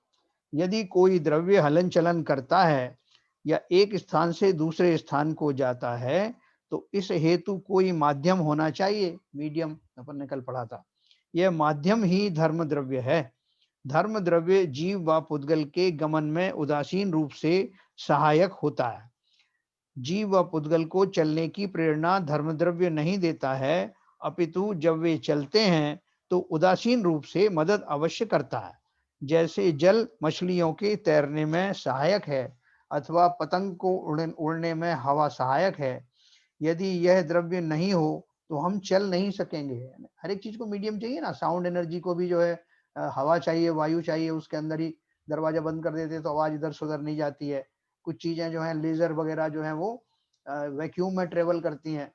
यदि कोई द्रव्य हलन चलन करता है या एक स्थान से दूसरे स्थान को जाता है, तो इस हेतु कोई माध्यम होना चाहिए, मीडियम अपन ने कल पढ़ा था। यह माध्यम ही धर्म द्रव्य है। धर्म द्रव्य जीव व पुद्गल के गमन में उदासीन रूप से सहायक होता है। जीव व पुद्गल को चलने की प्रेरणा धर्म द्रव्य नहीं देता है, अपितु जब वे चलते हैं तो उदासीन रूप से मदद अवश्य करता है। जैसे जल मछलियों के तैरने में सहायक है, अथवा पतंग को उड़ने में हवा सहायक है। यदि यह द्रव्य नहीं हो तो हम चल नहीं सकेंगे। हर एक चीज को मीडियम चाहिए ना, साउंड एनर्जी को भी जो है हवा चाहिए, वायु चाहिए, उसके अंदर ही दरवाजा बंद कर देते तो आवाज इधर से उधर नहीं जाती है। कुछ चीजें जो है लेजर वगैरह जो है वो वैक्यूम में ट्रेवल करती हैं,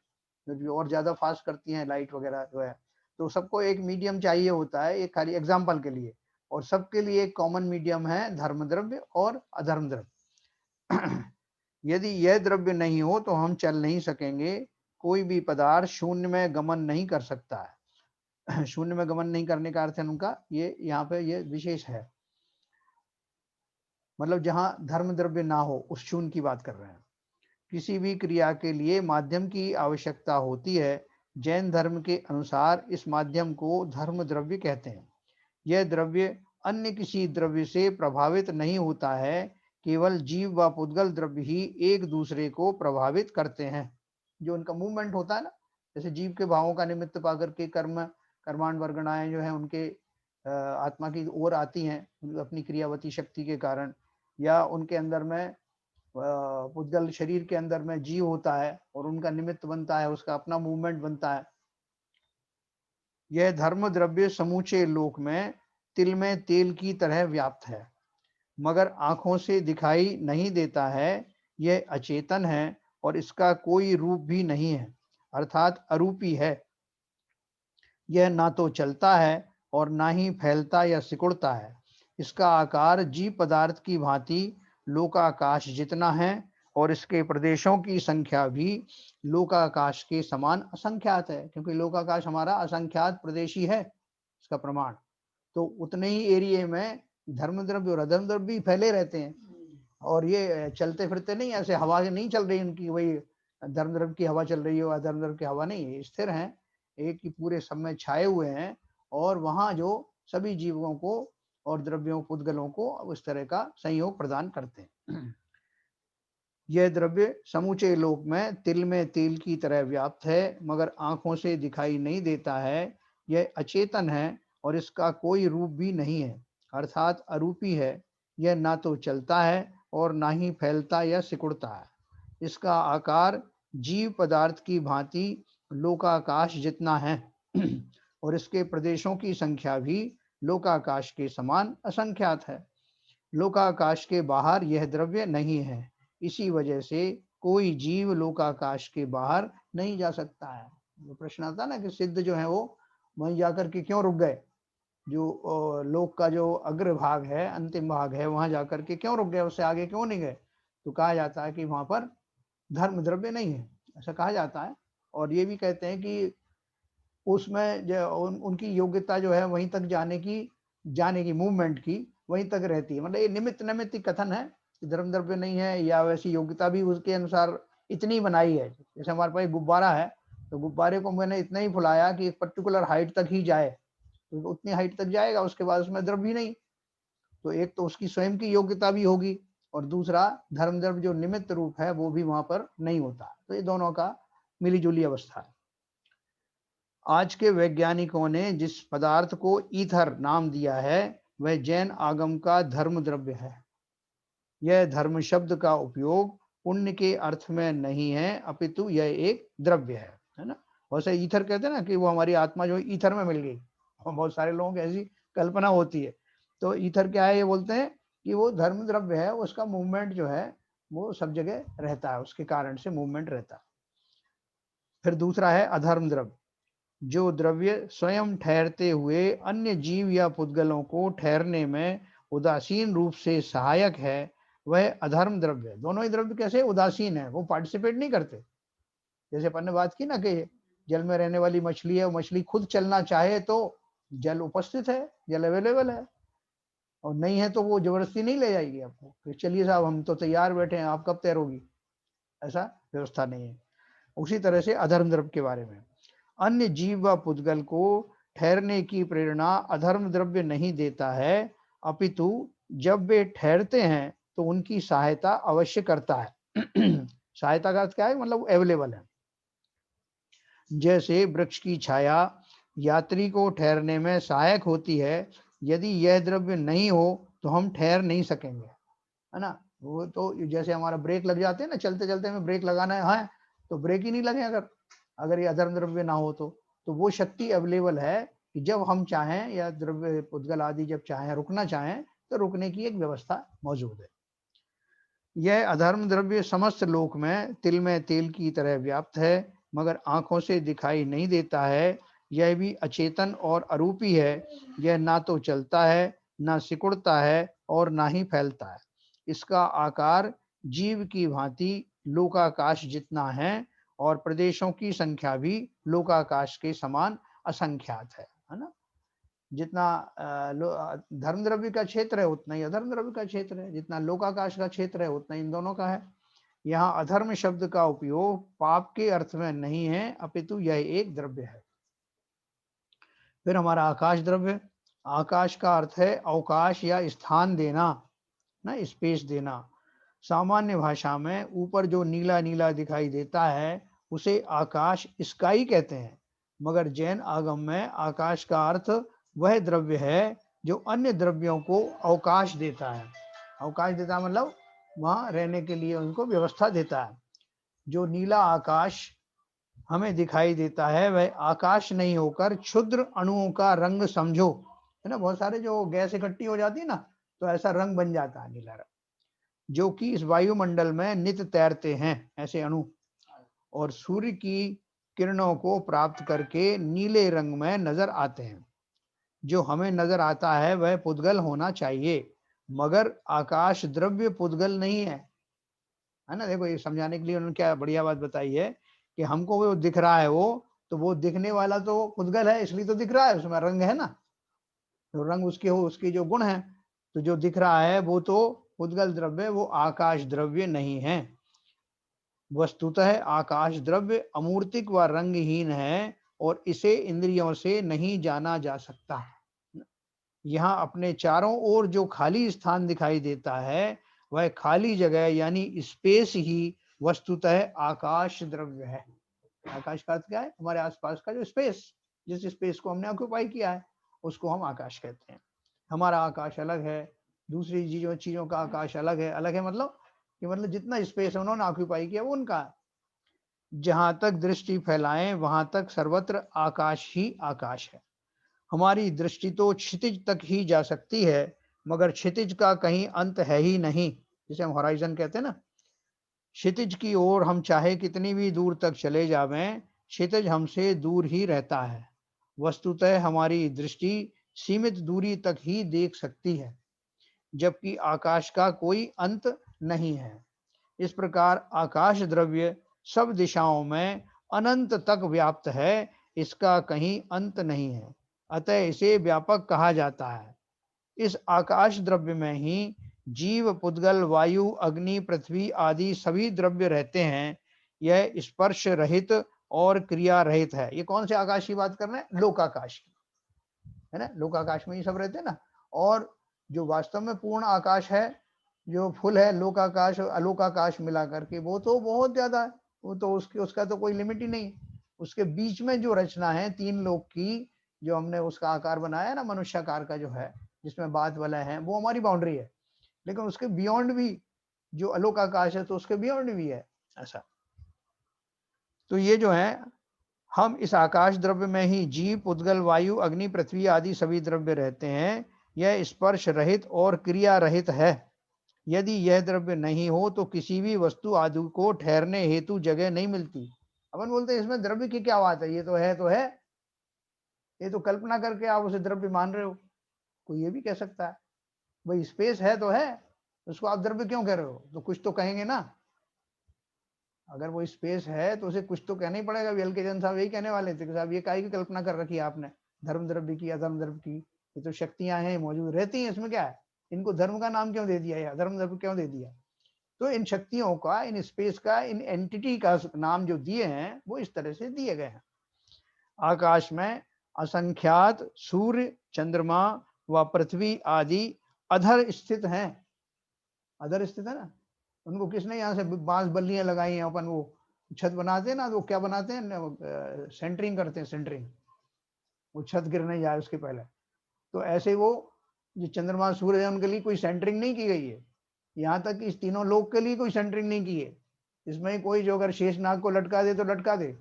जो और ज्यादा फास्ट करती हैं, लाइट वगैरह जो है। तो सबको एक मीडियम चाहिए होता है, एक खाली एग्जाम्पल के लिए। और सबके लिए एक कॉमन मीडियम है धर्म द्रव्य और अधर्म द्रव्य। यदि यह द्रव्य नहीं हो तो हम चल नहीं सकेंगे। कोई भी पदार्थ शून्य में गमन नहीं कर सकता है। शून्य में गमन नहीं करने का अर्थ है उनका ये यहाँ पे ये विशेष है, मतलब जहां धर्म द्रव्य ना हो उस शून्य की बात कर रहे हैं। किसी भी क्रिया के लिए माध्यम की आवश्यकता होती है। जैन धर्म के अनुसार इस माध्यम को धर्म द्रव्य कहते हैं। यह द्रव्य अन्य किसी द्रव्य से प्रभावित नहीं होता है, केवल जीव व पुद्गल द्रव्य ही एक दूसरे को प्रभावित करते हैं। जो उनका मूवमेंट होता है ना, जैसे जीव के भावों का निमित्त पाकर के कर्मांड वर्गणाएं जो है उनके आत्मा की ओर आती हैं अपनी क्रियावती शक्ति के कारण, या उनके अंदर में पुद्गल शरीर के अंदर में जीव होता है और उनका निमित्त बनता है, उसका अपना मूवमेंट बनता है। यह धर्म द्रव्य समूचे लोक में तिल में तेल की तरह व्याप्त है, मगर आंखों से दिखाई नहीं देता है। यह अचेतन है और इसका कोई रूप भी नहीं है, अर्थात अरूपी है। यह ना तो चलता है और ना ही फैलता या सिकुड़ता है। इसका आकार जीव पदार्थ की भांति लोकाकाश जितना है और इसके प्रदेशों की संख्या भी लोकाकाश के समान असंख्यात है, क्योंकि लोकाकाश हमारा असंख्यात प्रदेशी है इसका प्रमाण। तो उतने ही एरिया में धर्म द्रव्य और अधर्म द्रव्य भी फैले रहते हैं, और ये चलते फिरते नहीं, ऐसे हवा नहीं चल रही उनकी, वही धर्म द्रव्य की हवा चल रही हो अधर्म द्रव्य की हवा नहीं, स्थिर हैं, एक ही पूरे सब में छाए हुए हैं, और वहां जो सभी जीवों को और द्रव्यों पुद्गलों को उस तरह का संयोग प्रदान करते हैं। यह द्रव्य समूचे लोक में तिल में तेल की तरह व्याप्त है, मगर आंखों से दिखाई नहीं देता है। यह अचेतन है और इसका कोई रूप भी नहीं है, अर्थात अरूपी है। यह ना तो चलता है और ना ही फैलता या सिकुड़ता है। इसका आकार जीव पदार्थ की भांति लोकाकाश जितना है और इसके प्रदेशों की संख्या भी लोकाकाश के समान असंख्यात है। लोकाकाश के बाहर यह द्रव्य नहीं है, इसी वजह से कोई जीव लोकाकाश के बाहर नहीं जा सकता है। जो प्रश्न आता ना कि सिद्ध जो है वो वहीं जाकर के क्यों रुक गए, जो लोक का जो अग्र भाग है, अंतिम भाग है, वहां जाकर के क्यों रुक गए, उससे आगे क्यों नहीं गए? तो कहा जाता है कि वहां पर धर्म द्रव्य नहीं है, ऐसा कहा जाता है। और ये भी कहते हैं कि उसमें जो उनकी योग्यता जो है वहीं तक जाने की मूवमेंट की वहीं तक रहती है। मतलब ये निमित्त कथन है कि धर्म द्रव्य नहीं है, या वैसी योग्यता भी उसके अनुसार इतनी बनाई है। जैसे हमारे पास गुब्बारा है, तो गुब्बारे को मैंने इतना ही फुलाया कि एक पर्टिकुलर हाइट तक ही जाए, तो उतनी हाइट तक जाएगा, उसके बाद उसमें द्रव्य ही नहीं। तो एक तो उसकी स्वयं की योग्यता भी होगी, और दूसरा धर्म द्रव्य जो निमित्त रूप है वो भी वहां पर नहीं होता। तो ये दोनों का मिलीजुली अवस्था है। आज के वैज्ञानिकों ने जिस पदार्थ को ईथर नाम दिया है वह जैन आगम का धर्म द्रव्य है। यह धर्म शब्द का उपयोग पुण्य के अर्थ में नहीं है, अपितु यह एक द्रव्य है ना। वैसे ईथर कहते हैं ना कि वो हमारी आत्मा जो ईथर में मिल गई, और बहुत सारे लोगों की ऐसी कल्पना होती है। तो ईथर क्या है, ये बोलते हैं कि वो धर्म द्रव्य है, उसका मूवमेंट जो है वो सब जगह रहता है, उसके कारण से मूवमेंट रहता है। फिर दूसरा है अधर्म द्रव्य। जो द्रव्य स्वयं ठहरते हुए अन्य जीव या पुद्गलों को ठहरने में उदासीन रूप से सहायक है, वह अधर्म द्रव्य। दोनों ही द्रव्य कैसे उदासीन है, वो पार्टिसिपेट नहीं करते। जैसे अपन ने बात की ना कि जल में रहने वाली मछली है, वो मछली खुद चलना चाहे तो जल उपस्थित है, जल अवेलेबल है, और नहीं है तो वो जबरदस्ती नहीं ले जाएगी आपको कि चलिए साहब हम तो तैयार बैठे हैं, आप कब तैरोगी, ऐसा व्यवस्था नहीं है। उसी तरह से अधर्म द्रव्य के बारे में, अन्य जीव व पुद्गल को ठहरने की प्रेरणा अधर्म द्रव्य नहीं देता है, अपितु जब वे ठहरते हैं तो उनकी सहायता अवश्य करता है। सहायता का क्या है, मतलब अवेलेबल है। जैसे वृक्ष की छाया यात्री को ठहरने में सहायक होती है, यदि यह द्रव्य नहीं हो तो हम ठहर नहीं सकेंगे, है ना। वो तो जैसे हमारा ब्रेक लग जाते हैं ना, चलते चलते हमें ब्रेक लगाना है तो ब्रेक ही नहीं लगे अगर ये अधर्म द्रव्य ना हो तो वो शक्ति अवेलेबल है कि जब हम चाहें या द्रव्य पुद्गल आदि जब चाहें रुकना चाहें तो रुकने की एक व्यवस्था मौजूद है। यह अधर्म द्रव्य समस्त लोक में तिल में तेल की तरह व्याप्त है, मगर आंखों से दिखाई नहीं देता है। यह भी अचेतन और अरूपी है। यह ना तो चलता है ना सिकुड़ता है और ना ही फैलता है। इसका आकार जीव की भांति लोकाकाश जितना है और प्रदेशों की संख्या भी लोकाकाश के समान असंख्यात है ना। जितना धर्म द्रव्य का क्षेत्र है उतना ही अधर्म द्रव्य का क्षेत्र है, जितना लोकाकाश का क्षेत्र है उतना इन दोनों का है। यहाँ अधर्म शब्द का उपयोग पाप के अर्थ में नहीं है, अपितु यह एक द्रव्य है। फिर हमारा आकाश द्रव्य, आकाश का अर्थ है अवकाश या स्थान देना ना, स्पेस देना। सामान्य भाषा में ऊपर जो नीला नीला दिखाई देता है उसे आकाश, स्काई कहते हैं, मगर जैन आगम में आकाश का अर्थ वह द्रव्य है जो अन्य द्रव्यों को अवकाश देता है। अवकाश देता मतलब वहां रहने के लिए उनको व्यवस्था देता है। जो नीला आकाश हमें दिखाई देता है वह आकाश नहीं होकर क्षुद्र अणुओं का रंग समझो, है ना। बहुत सारे जो गैस इकट्ठी हो जाती है ना तो ऐसा रंग बन जाता है नीला रंग, जो कि इस वायुमंडल में नित्य तैरते हैं ऐसे अणु, और सूर्य की किरणों को प्राप्त करके नीले रंग में नजर आते हैं। जो हमें नजर आता है वह पुद्गल होना चाहिए, मगर आकाश द्रव्य पुद्गल नहीं है ना। देखो ये समझाने के लिए उन्होंने क्या बढ़िया बात बताई है कि हमको वो दिख रहा है, वो तो वो दिखने वाला तो पुद्गल है, इसलिए तो दिख रहा है, उसमें रंग है ना, तो रंग उसके हो, उसके जो गुण है, तो जो दिख रहा है वो तो पुद्गल द्रव्य, वो आकाश द्रव्य नहीं है। वस्तुतः आकाश द्रव्य अमूर्तिक व रंगहीन है और इसे इंद्रियों से नहीं जाना जा सकता। यहाँ अपने चारों ओर जो खाली स्थान दिखाई देता है वह खाली जगह यानी स्पेस ही वस्तुतः आकाश द्रव्य है। आकाश का अर्थ क्या है? हमारे आसपास का जो स्पेस, जिस स्पेस को हमने ऑक्यूपाई किया है उसको हम आकाश कहते हैं। हमारा आकाश अलग है, दूसरी चीजों का आकाश अलग है। अलग है मतलब कि मतलब जितना स्पेस है उन्होंने ऑक्यूपाई किया वो उनका है। जहां तक दृष्टि फैलाएं वहां तक सर्वत्र आकाश ही आकाश है। हमारी दृष्टि तो क्षितिज तक ही जा सकती है, मगर क्षितिज का कहीं अंत है ही नहीं, जिसे हम हॉराइजन कहते हैं ना। क्षितिज की ओर हम चाहे कितनी भी दूर तक चले जावें, क्षितिज हमसे दूर ही रहता है। वस्तुतः हमारी दृष्टि सीमित दूरी तक ही देख सकती है, जबकि आकाश का कोई अंत नहीं है। इस प्रकार आकाश द्रव्य सब दिशाओं में अनंत तक व्याप्त है, इसका कहीं अंत नहीं है, अतः इसे व्यापक कहा जाता है। इस आकाश द्रव्य में ही जीव, पुद्गल, वायु, अग्नि, पृथ्वी आदि सभी द्रव्य रहते हैं। यह स्पर्श रहित और क्रिया रहित है। ये कौन से आकाश की बात कर रहे हैं? लोकाकाश की, है ना। लोकाकाश में ये सब रहते हैं ना। और जो वास्तव में पूर्ण आकाश है, जो फुल है लोकाकाश और अलोकाकाश मिला करके, वो तो बहुत ज्यादा है, वो तो उसका तो कोई लिमिट ही नहीं। उसके बीच में जो रचना है तीन लोक की, जो हमने उसका आकार बनाया ना, मनुष्याकार का जो है, जिसमें बात वाला है, वो हमारी बाउंड्री है। लेकिन उसके बियॉन्ड भी जो अलोकाकाश है तो उसके बियॉन्ड भी है ऐसा। तो ये जो है, हम इस आकाश द्रव्य में ही जीव, पुद्गल, वायु, अग्नि, पृथ्वी आदि सभी द्रव्य रहते हैं। यह स्पर्श रहित और क्रिया रहित है। यदि यह द्रव्य नहीं हो तो किसी भी वस्तु आदि को ठहरने हेतु जगह नहीं मिलती। अपन बोलते हैं इसमें द्रव्य की क्या बात है, ये तो है, ये तो कल्पना करके आप उसे द्रव्य मान रहे हो। कोई ये भी कह सकता है भाई स्पेस है तो है, उसको आप द्रव्य क्यों कह रहे हो? तो कुछ तो कहेंगे ना। अगर वो स्पेस है तो उसे कुछ तो कहना ही पड़ेगा। एल.के. जैन साहब यही कहने वाले थे कि साहब ये काहे की कल्पना कर रखी है आपने, धर्म द्रव्य की, अधर्म द्रव्य की। ये तो शक्तियां हैं, मौजूद रहती हैं, इसमें क्या है? इनको धर्म का नाम क्यों दे दिया या धर्म द्रव्य क्यों दे दिया? तो इन शक्तियों का, इन स्पेस का, इन एंटिटी का नाम जो दिए हैं वो इस तरह से दिए गए हैं। आकाश में असंख्यात सूर्य, चंद्रमा व पृथ्वी आदि अधर स्थित हैं। अधर स्थित है ना। उनको किसने यहाँ से बांस बल्लियां लगाई हैं, अपन वो छत बनाते हैं ना, तो क्या बनाते हैं, सेंटरिंग करते हैं, सेंटरिंग, वो छत गिर नहीं जाए उसके पहले। तो ऐसे वो जो चंद्रमा, सूर्य है, उनके लिए कोई सेंटरिंग नहीं की गई है। यहाँ तक कि इस तीनों लोक के लिए कोई सेंटरिंग नहीं की है। इसमें कोई जो अगर शेषनाग को लटका दे तो लटका दे।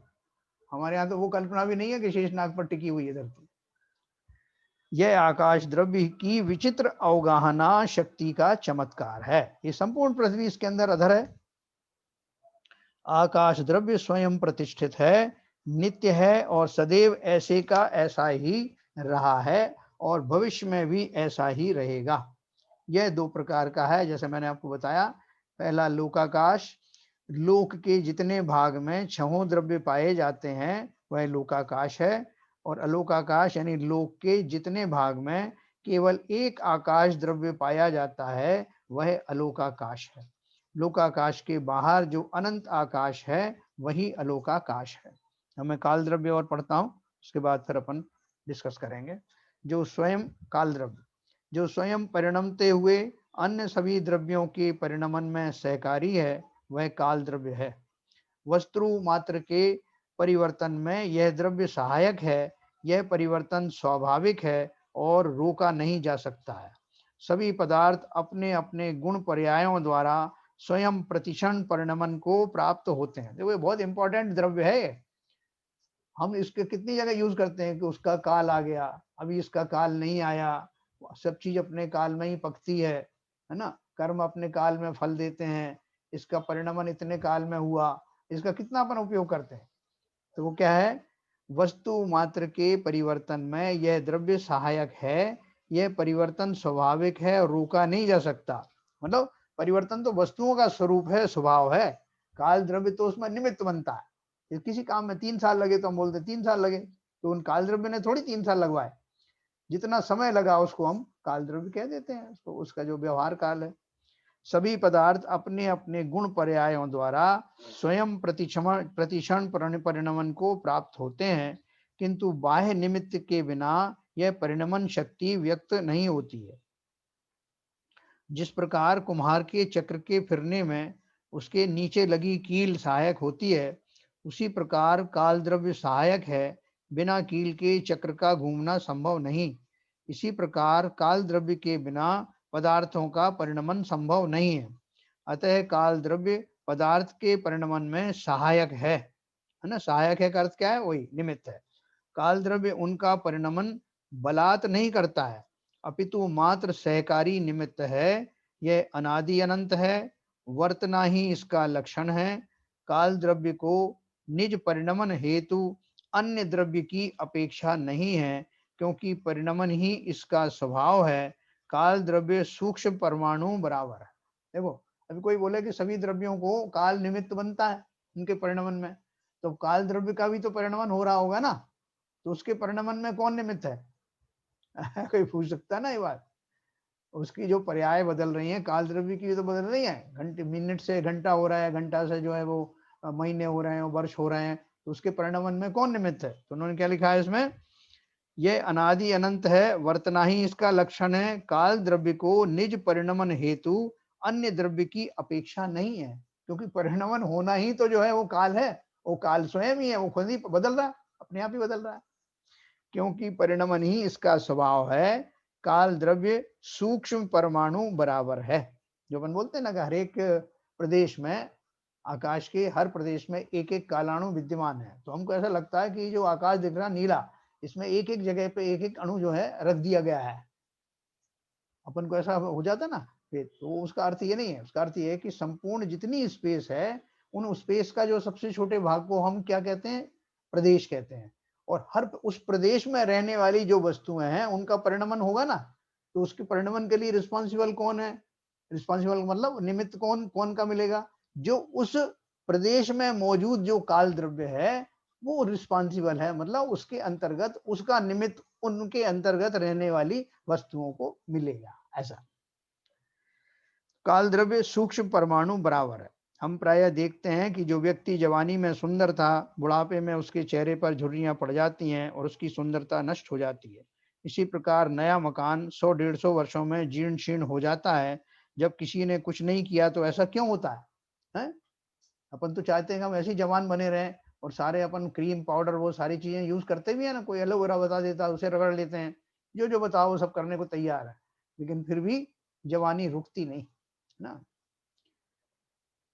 हमारे यहाँ तो वो कल्पना भी नहीं है कि शेषनाग पर टिकी हुई है धरती। यह आकाश द्रव्य की विचित्र अवगाहना शक्ति का चमत्कार है। ये संपूर्ण पृथ्वी इसके अंदर अधर है। आकाश द्रव्य स्वयं प्रतिष्ठित है, नित्य है और सदैव ऐसे का ऐसा ही रहा है और भविष्य में भी ऐसा ही रहेगा। यह दो प्रकार का है, जैसे मैंने आपको बताया। पहला लोकाकाश, लोक के जितने भाग में छहों द्रव्य पाए जाते हैं वह लोकाकाश है। और अलोकाकाश यानी लोक के जितने भाग में केवल एक आकाश द्रव्य पाया जाता है वह अलोकाकाश है। लोकाकाश के बाहर जो अनंत आकाश है वही अलोकाकाश है। मैं काल द्रव्य और पढ़ता हूं, उसके बाद फिर अपन डिस्कस करेंगे। जो स्वयं काल द्रव्य, जो स्वयं परिणमते हुए अन्य सभी द्रव्यों के परिणमन में सहकारी है वह काल द्रव्य है। वस्तु मात्र के परिवर्तन में यह द्रव्य सहायक है। यह परिवर्तन स्वाभाविक है और रोका नहीं जा सकता है। सभी पदार्थ अपने अपने गुण पर्यायों द्वारा स्वयं प्रतिक्षण परिणमन को प्राप्त होते हैं। देखो ये बहुत इंपॉर्टेंट द्रव्य है। हम इसके कितनी जगह यूज करते हैं कि उसका काल आ गया, अभी इसका काल नहीं आया। सब चीज अपने काल में ही पकती है ना। कर्म अपने काल में फल देते हैं, इसका परिणमन इतने काल में हुआ, इसका कितना अपन उपयोग करते हैं। तो वो क्या है, वस्तु मात्र के परिवर्तन में यह द्रव्य सहायक है। यह परिवर्तन स्वाभाविक है और रोका नहीं जा सकता। मतलब परिवर्तन तो वस्तुओं का स्वरूप है, स्वभाव है। काल द्रव्य तो उसमें निमित्त बनता है। किसी काम में 3 साल लगे तो हम बोलते 3 साल लगे, तो उन काल द्रव्य ने थोड़ी 3 साल लगवाए। जितना समय लगा उसको हम काल द्रव्य कह देते हैं, उसको, उसका जो व्यवहार काल है। सभी पदार्थ अपने अपने गुण पर्यायों द्वारा स्वयं प्रतिक्षण परिणमन को प्राप्त होते हैं, किंतु बाह्य निमित्त के बिना यह परिणमन शक्ति व्यक्त नहीं होती है। जिस प्रकार कुम्हार के चक्र के फिरने में उसके नीचे लगी कील सहायक होती है, उसी प्रकार काल द्रव्य सहायक है। बिना कील के चक्र का घूमना संभव नहीं। इसी प्रकार काल द्रव्य के बिना पदार्थों का परिणमन संभव नहीं है। अतः काल द्रव्य पदार्थ के परिणमन में सहायक है ना। सहायक है का अर्थ क्या है, वही निमित्त है। काल द्रव्य उनका परिणमन बलात् नहीं करता है, अपितु मात्र सहकारी निमित्त है। यह अनादि अनंत है, वर्तना ही इसका लक्षण है। काल द्रव्य को निज परिणमन हेतु अन्य द्रव्य की अपेक्षा नहीं है, क्योंकि परिणमन ही इसका स्वभाव है। काल द्रव्य सूक्ष्म परमाणु बराबर है। देखो अभी कोई बोले कि सभी द्रव्यों को काल निमित्त बनता है उनके परिणमन में, तो काल द्रव्य का भी तो परिणमन हो रहा होगा ना, तो उसके परिणमन में कौन निमित्त है? कोई पूछ सकता है ना ये बात। उसकी जो पर्याय बदल रही है काल द्रव्य की तो बदल रही है। घंटे मिनट से घंटा हो रहा है, घंटा से जो है वो महीने हो रहे हैं, वर्ष हो रहे हैं, तो उसके परिणमन में कौन निमित्त है? तो उन्होंने क्या लिखा है इसमें, यह अनादि अनंत है, वर्तना ही इसका लक्षण है। काल द्रव्य को निज परिणमन हेतु अन्य द्रव्य की अपेक्षा नहीं है, क्योंकि परिणमन होना ही तो जो है वो काल है। वो काल स्वयं ही है, वो खुद ही बदल रहा है, अपने आप ही बदल रहा है, क्योंकि परिणमन ही इसका स्वभाव है। काल द्रव्य सूक्ष्म परमाणु बराबर है। जो अपन बोलते हैं ना कि हर एक प्रदेश में, आकाश के हर प्रदेश में एक एक कालाणु विद्यमान है। तो हमको ऐसा लगता है कि जो आकाश दिख रहा नीला, इसमें एक एक जगह पे एक एक अणु जो है रख दिया गया है। अपन को ऐसा हो जाता ना, तो उसका अर्थ ये नहीं है। उसका अर्थ ये है कि संपूर्ण जितनी स्पेस है, उन स्पेस का जो सबसे छोटे भाग को हम क्या कहते हैं, प्रदेश कहते हैं। और हर उस प्रदेश में रहने वाली जो वस्तुएं हैं उनका परिणमन होगा ना, तो उसके परिणमन के लिए रिस्पॉन्सिबल कौन है? रिस्पॉन्सिबल मतलब निमित्त कौन कौन का मिलेगा? जो उस प्रदेश में मौजूद जो काल द्रव्य है वो रिस्पॉन्सिबल है, मतलब उसके अंतर्गत, उसका निमित्त उनके अंतर्गत रहने वाली वस्तुओं को मिलेगा। ऐसा काल द्रव्य सूक्ष्म परमाणु बराबर है। हम प्रायः देखते हैं कि जो व्यक्ति जवानी में सुंदर था, बुढ़ापे में उसके चेहरे पर झुर्रियां पड़ जाती हैं और उसकी सुंदरता नष्ट हो जाती है। इसी प्रकार नया मकान 100-150 वर्षों में जीर्ण शीर्ण हो जाता है। जब किसी ने कुछ नहीं किया तो ऐसा क्यों होता है? अपन तो चाहते हैं कि हम ऐसे ही जवान बने रहें, और सारे अपन क्रीम पाउडर वो सारी चीजें यूज करते भी है ना। कोई एलोवेरा बता देता है उसे रगड़ लेते हैं, जो जो बताओ वो सब करने को तैयार है, लेकिन फिर भी जवानी रुकती नहीं ना।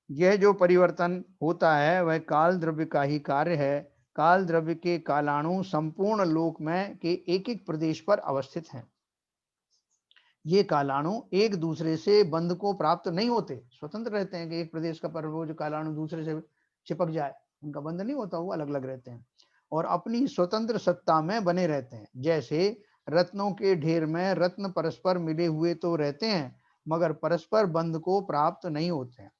यह जो परिवर्तन होता है वह काल द्रव्य का ही कार्य है। काल द्रव्य के कालाणु संपूर्ण लोक में के एक एक प्रदेश पर अवस्थित हैं। ये कालाणु एक दूसरे से बंध को प्राप्त नहीं होते, स्वतंत्र रहते हैं कि एक प्रदेश का पर वो जो कालाणु दूसरे से चिपक जाए, उनका बंध नहीं होता, वो अलग अलग रहते हैं और अपनी स्वतंत्र सत्ता में बने रहते हैं। जैसे रत्नों के ढेर में रत्न परस्पर मिले हुए तो रहते हैं, मगर परस्पर बंध को प्राप्त नहीं होते हैं।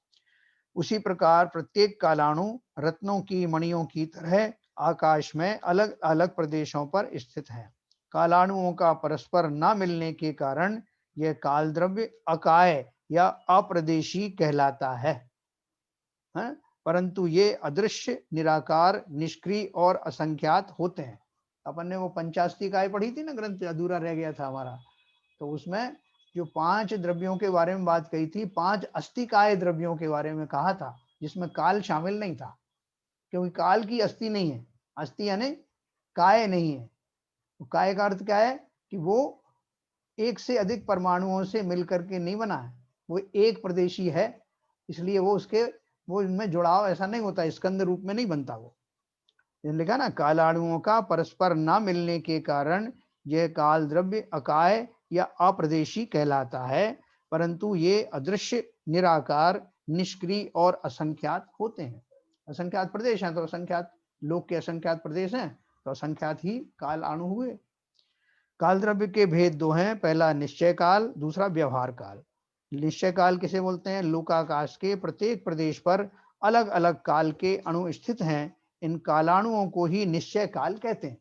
उसी प्रकार प्रत्येक कालाणु रत्नों की मणियों की तरह आकाश में अलग अलग प्रदेशों पर स्थित है। कालाणुओं का परस्पर न मिलने के कारण यह काल द्रव्य अकाय या अप्रदेशी कहलाता है, परंतु ये अदृश्य, निराकार, निष्क्रिय और असंख्यात होते हैं। अपन ने वो पंचास्तिकाय पढ़ी थी ना, ग्रंथ अधूरा रह गया था हमारा, तो उसमें जो 5 द्रव्यों के बारे में बात कही थी, 5 अस्तिकाय द्रव्यों के बारे में कहा था, जिसमें काल शामिल नहीं था, क्योंकि काल की अस्थि नहीं है। अस्थि यानी काय नहीं है। तो काय का अर्थ क्या है कि वो एक से अधिक परमाणुओं से मिलकर के नहीं बना है, वो एक प्रदेशी है, इसलिए वो इनमें जुड़ाव ऐसा नहीं होता, स्कंद रूप में नहीं बनता। वो लिखा ना, कालाणुओं का परस्पर न मिलने के कारण यह काल द्रव्य अकाय या अप्रदेशी कहलाता है, परंतु ये अदृश्य, निराकार, निष्क्रिय और असंख्यात होते हैं। असंख्यात प्रदेश हैं तो असंख्यात लोक के असंख्यात प्रदेश हैं, तो असंख्यात ही काल अणु हुए। काल द्रव्य के भेद दो हैं, पहला निश्चय काल, दूसरा व्यवहार काल। निश्चय काल किसे बोलते हैं? लोकाकाश के प्रत्येक प्रदेश पर अलग अलग काल के अणु स्थित हैं, इन कालाणुओं को ही निश्चय काल कहते हैं।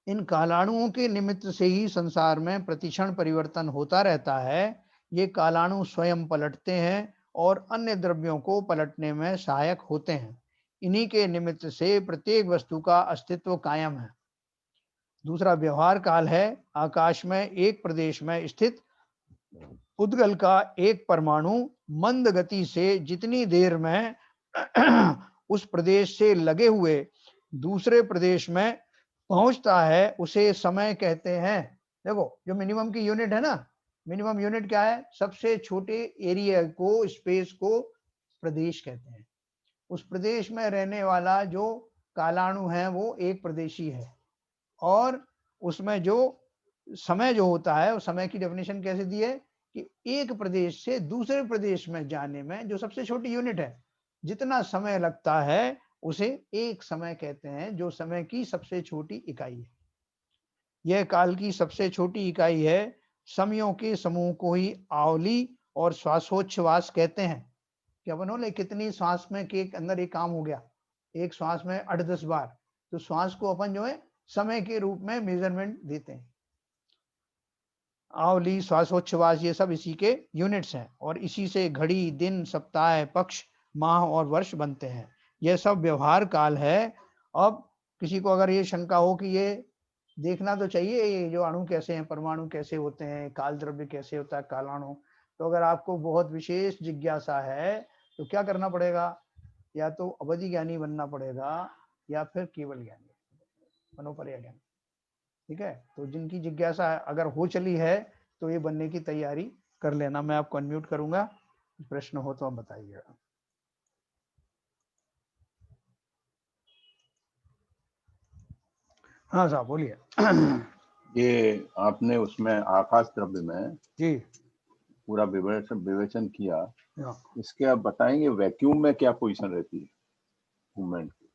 इन कालाणुओं के निमित्त से ही संसार में प्रतिक्षण परिवर्तन होता रहता है। ये कालाणु स्वयं पलटते हैं और अन्य द्रव्यों को पलटने में सहायक होते हैं। इन्हीं के निमित्त से प्रत्येक वस्तु का अस्तित्व कायम है। दूसरा व्यवहार काल है, आकाश में एक प्रदेश में स्थित उद्गल का एक परमाणु मंद गति से जितनी देर में उस प्रदेश से लगे हुए दूसरे प्रदेश में पहुंचता है, उसे समय कहते हैं। देखो, जो मिनिमम की यूनिट है ना, मिनिमम यूनिट क्या है? सबसे छोटे एरिया को, स्पेस को प्रदेश कहते हैं। उस प्रदेश में रहने वाला जो कालाणु है वो एक प्रदेशी है, और उसमें जो समय जो होता है, उस समय की डेफिनेशन कैसे दी है कि एक प्रदेश से दूसरे प्रदेश में जाने में जो सबसे छोटी यूनिट है, जितना समय लगता है उसे एक समय कहते हैं, जो समय की सबसे छोटी इकाई है। यह काल की सबसे छोटी इकाई है। समयों के समूह को ही आवली और श्वासोच्छ्वास कहते हैं। क्या बनोले, कितनी श्वास में के अंदर एक काम हो गया, एक श्वास में 8-10 बार, तो श्वास को अपन जो है समय के रूप में मेजरमेंट देते हैं। आवली, श्वासोच्छ्वास, ये सब इसी के यूनिट्स हैं, और इसी से घड़ी, दिन, सप्ताह, पक्ष, माह और वर्ष बनते हैं। यह सब व्यवहार काल है। अब किसी को अगर ये शंका हो कि ये देखना तो चाहिए ये जो अणु कैसे हैं, परमाणु कैसे होते हैं, काल द्रव्य कैसे होता है, कालाणु, तो अगर आपको बहुत विशेष जिज्ञासा है तो क्या करना पड़ेगा? या तो अवधि ज्ञानी बनना पड़ेगा या फिर केवल ज्ञानी, मनोपर्य ज्ञानी। ठीक है, तो जिनकी जिज्ञासा अगर हो चली है तो ये बनने की तैयारी कर लेना। मैं आपको अनम्यूट करूंगा, प्रश्न हो तो आप बताइएगा। हाँ साहब बोलिए। ये आपने उसमें आकाश द्रव्य में जी पूरा विवेचन किया, इसके आप बताएंगे वैक्यूम में क्या पोजीशन रहती है मूवमेंट की?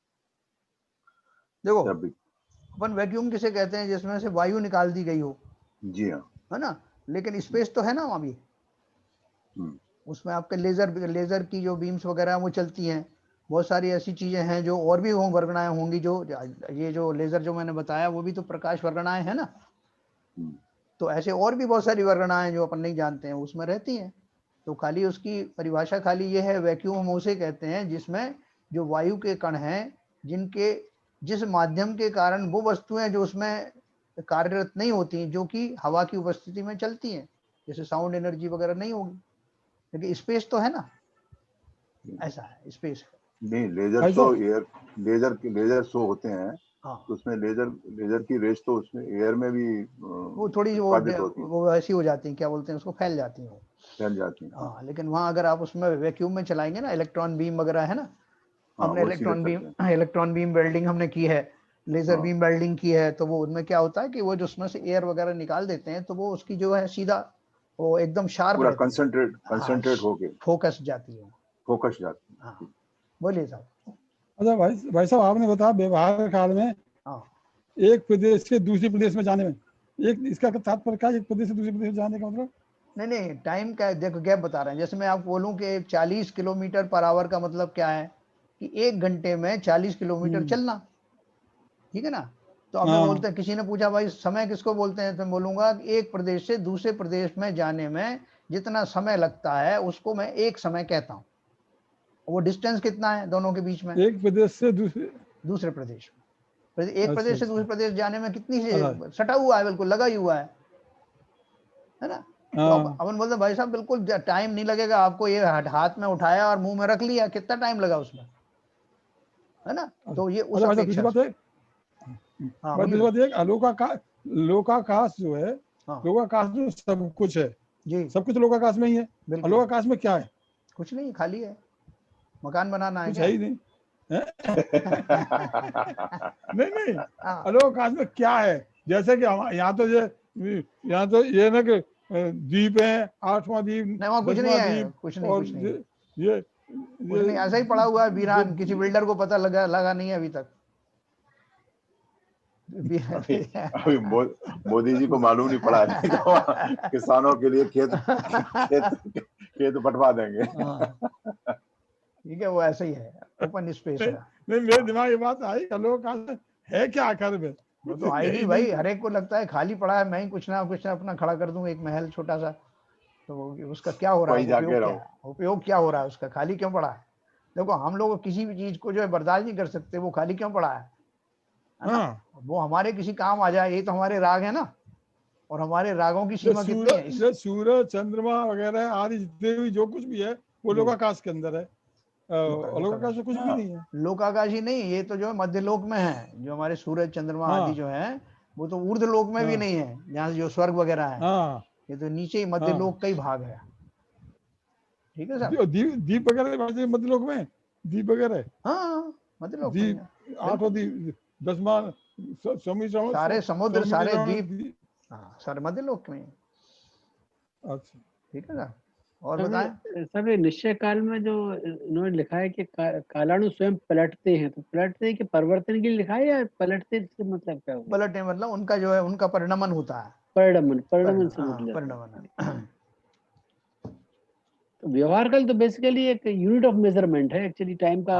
देखो, अपन वैक्यूम किसे कहते हैं? जिसमें से वायु निकाल दी गई हो। जी हाँ, है ना, लेकिन स्पेस तो है ना वहां भी। उसमें आपके लेजर की जो बीम्स वगैरह वो चलती हैं, बहुत सारी ऐसी चीजें हैं जो और भी वर्गणाएं होंगी। जो ये जो लेजर जो मैंने बताया वो भी तो प्रकाश वर्गणाएं है ना, तो ऐसे और भी बहुत सारी वर्गणाएं जो अपन नहीं जानते हैं उसमें रहती हैं। तो खाली उसकी परिभाषा खाली ये है, वैक्यूम हम उसे कहते हैं जिसमें जो वायु के कण हैं, जिस माध्यम के कारण वो वस्तुएं जो उसमें कार्यरत नहीं होती, जो कि हवा की उपस्थिति में चलती हैं, जैसे साउंड एनर्जी वगैरह नहीं होगी, लेकिन स्पेस तो है ना। ऐसा है स्पेस। नहीं, लेजर शो होते हैं। हाँ, तो उसमें लेजर की रेस तो उसमें एयर में भी वो थोड़ी वो ऐसी हो जाती है, क्या बोलते हैं उसको, फैल जाती है। हाँ, लेकिन वहां अगर आप उसमें वैक्यूम में चलाएंगे ना, इलेक्ट्रॉन बीम वगैरह है ना, हमने इलेक्ट्रॉन बीम वेल्डिंग हमने की है, लेजर बीम वेल्डिंग की है, तो वो उनमें क्या होता है कि वो जो उसमें से एयर वगैरह निकाल देते हैं, तो वो उसकी जो है सीधा वो एकदम शार्प पूरा कंसंट्रेट होके फोकस जाती है। हाँ बोलिए साहब। अच्छा भाई साहब, आपने बताया व्यवहार काल में एक प्रदेश से दूसरे प्रदेश में जाने में, एक इसका तात्पर्य क्या है, एक प्रदेश से दूसरे प्रदेश जाने का मतलब? नहीं टाइम का देखो गैप बता रहे हैं। जैसे मैं आपको बोलूं कि 40 किलोमीटर पर आवर का मतलब क्या है कि 1 घंटे में 40 किलोमीटर चलना, ठीक है ना। तो अब मैं बोलते हैं, किसी ने पूछा भाई समय किसको बोलते हैं, तो मैं बोलूंगा कि एक प्रदेश से दूसरे प्रदेश में जाने में जितना समय लगता है उसको मैं एक समय कहता हूँ। वो डिस्टेंस कितना है दोनों के बीच में, एक प्रदेश से दूसरे प्रदेश में, एक प्रदेश से दूसरे प्रदेश जाने में कितनी सटा हुआ है, बिल्कुल लगा ही हुआ है ना। तो अपन बोलते भाई साहब बिल्कुल टाइम नहीं लगेगा आपको, ये हाथ में उठाया और मुंह में रख लिया, कितना टाइम लगा उसमें, है ना। तो ये उस अपेक्षा बात है लोकाकाश जो है, लोकाकाश जो सब कुछ है जी, सब कुछ लोकाकाश में ही है। लोकाकाश में क्या है? कुछ नहीं, खाली है, मकान बनाना है, कुछ है ही नहीं। नहीं अलोकाश में क्या है? जैसे कि यहाँ तो ये ना कि द्वीप है, 8वां द्वीप, कुछ नहीं है, कुछ नहीं, ये ऐसा ही पड़ा हुआ है वीरान, किसी बिल्डर को पता लगा नहीं है अभी तक। अभी मोदी जी को मालूम नहीं पड़ा है तो किसानों के लिए खेत बंटवा देंगे। ठीक है, वो ऐसे ही है, ओपन स्पेस है। नहीं मेरे दिमाग ये बात आई, लोकाकाश है क्या आखिर में? वो तो आएगी भाई, हर एक को लगता है खाली पड़ा है, मैं ही कुछ ना अपना खड़ा कर दूं, एक महल छोटा सा, तो उसका क्या हो रहा है, उपयोग क्या हो रहा है उसका, खाली क्यों पड़ा है? देखो हम लोग किसी भी चीज को जो है बर्दाश्त नहीं कर सकते, वो खाली क्यों पड़ा है ना? वो हमारे किसी काम आ जाए, ये तो हमारे राग है ना, और हमारे रागों की सीमा कितनी है? सूरज चंद्रमा वगैरह आदि जितने भी जो कुछ भी है वो लोकाकाश के अंदर है, लोकाकाश में कुछ भी नहीं है। लोकाकाश ही नहीं, ये तो जो है मध्यलोक में है, जो हमारे सूरज चंद्रमा आदि जो है वो तो ऊर्ध्व लोक में भी नहीं है, जहाँ जो स्वर्ग वगैरह है, ये तो नीचे ही मध्यलोक का ही भाग है। ठीक है सर, दीप वगैरह मध्यलोक में, दीप वगैरह, हाँ मध्यलोक में, 8वां द्वीप, 10वां सारे समुद्र, सारे द्वीप, हाँ सारे मध्यलोक में। अच्छा ठीक है सर, और बताएं सर। निश्चय काल में जो इन्होंने लिखा है कि कालाणु स्वयं पलटते हैं, तो पलटते हैं कि परिवर्तन के लिए लिखा है, या पलटते से मतलब क्या होगा? पलटने मतलब उनका जो है उनका परिणमन होता है, परिणमन से मतलब परिणमन। तो व्यवहार काल तो बेसिकली एक यूनिट ऑफ मेजरमेंट है एक्चुअली टाइम का।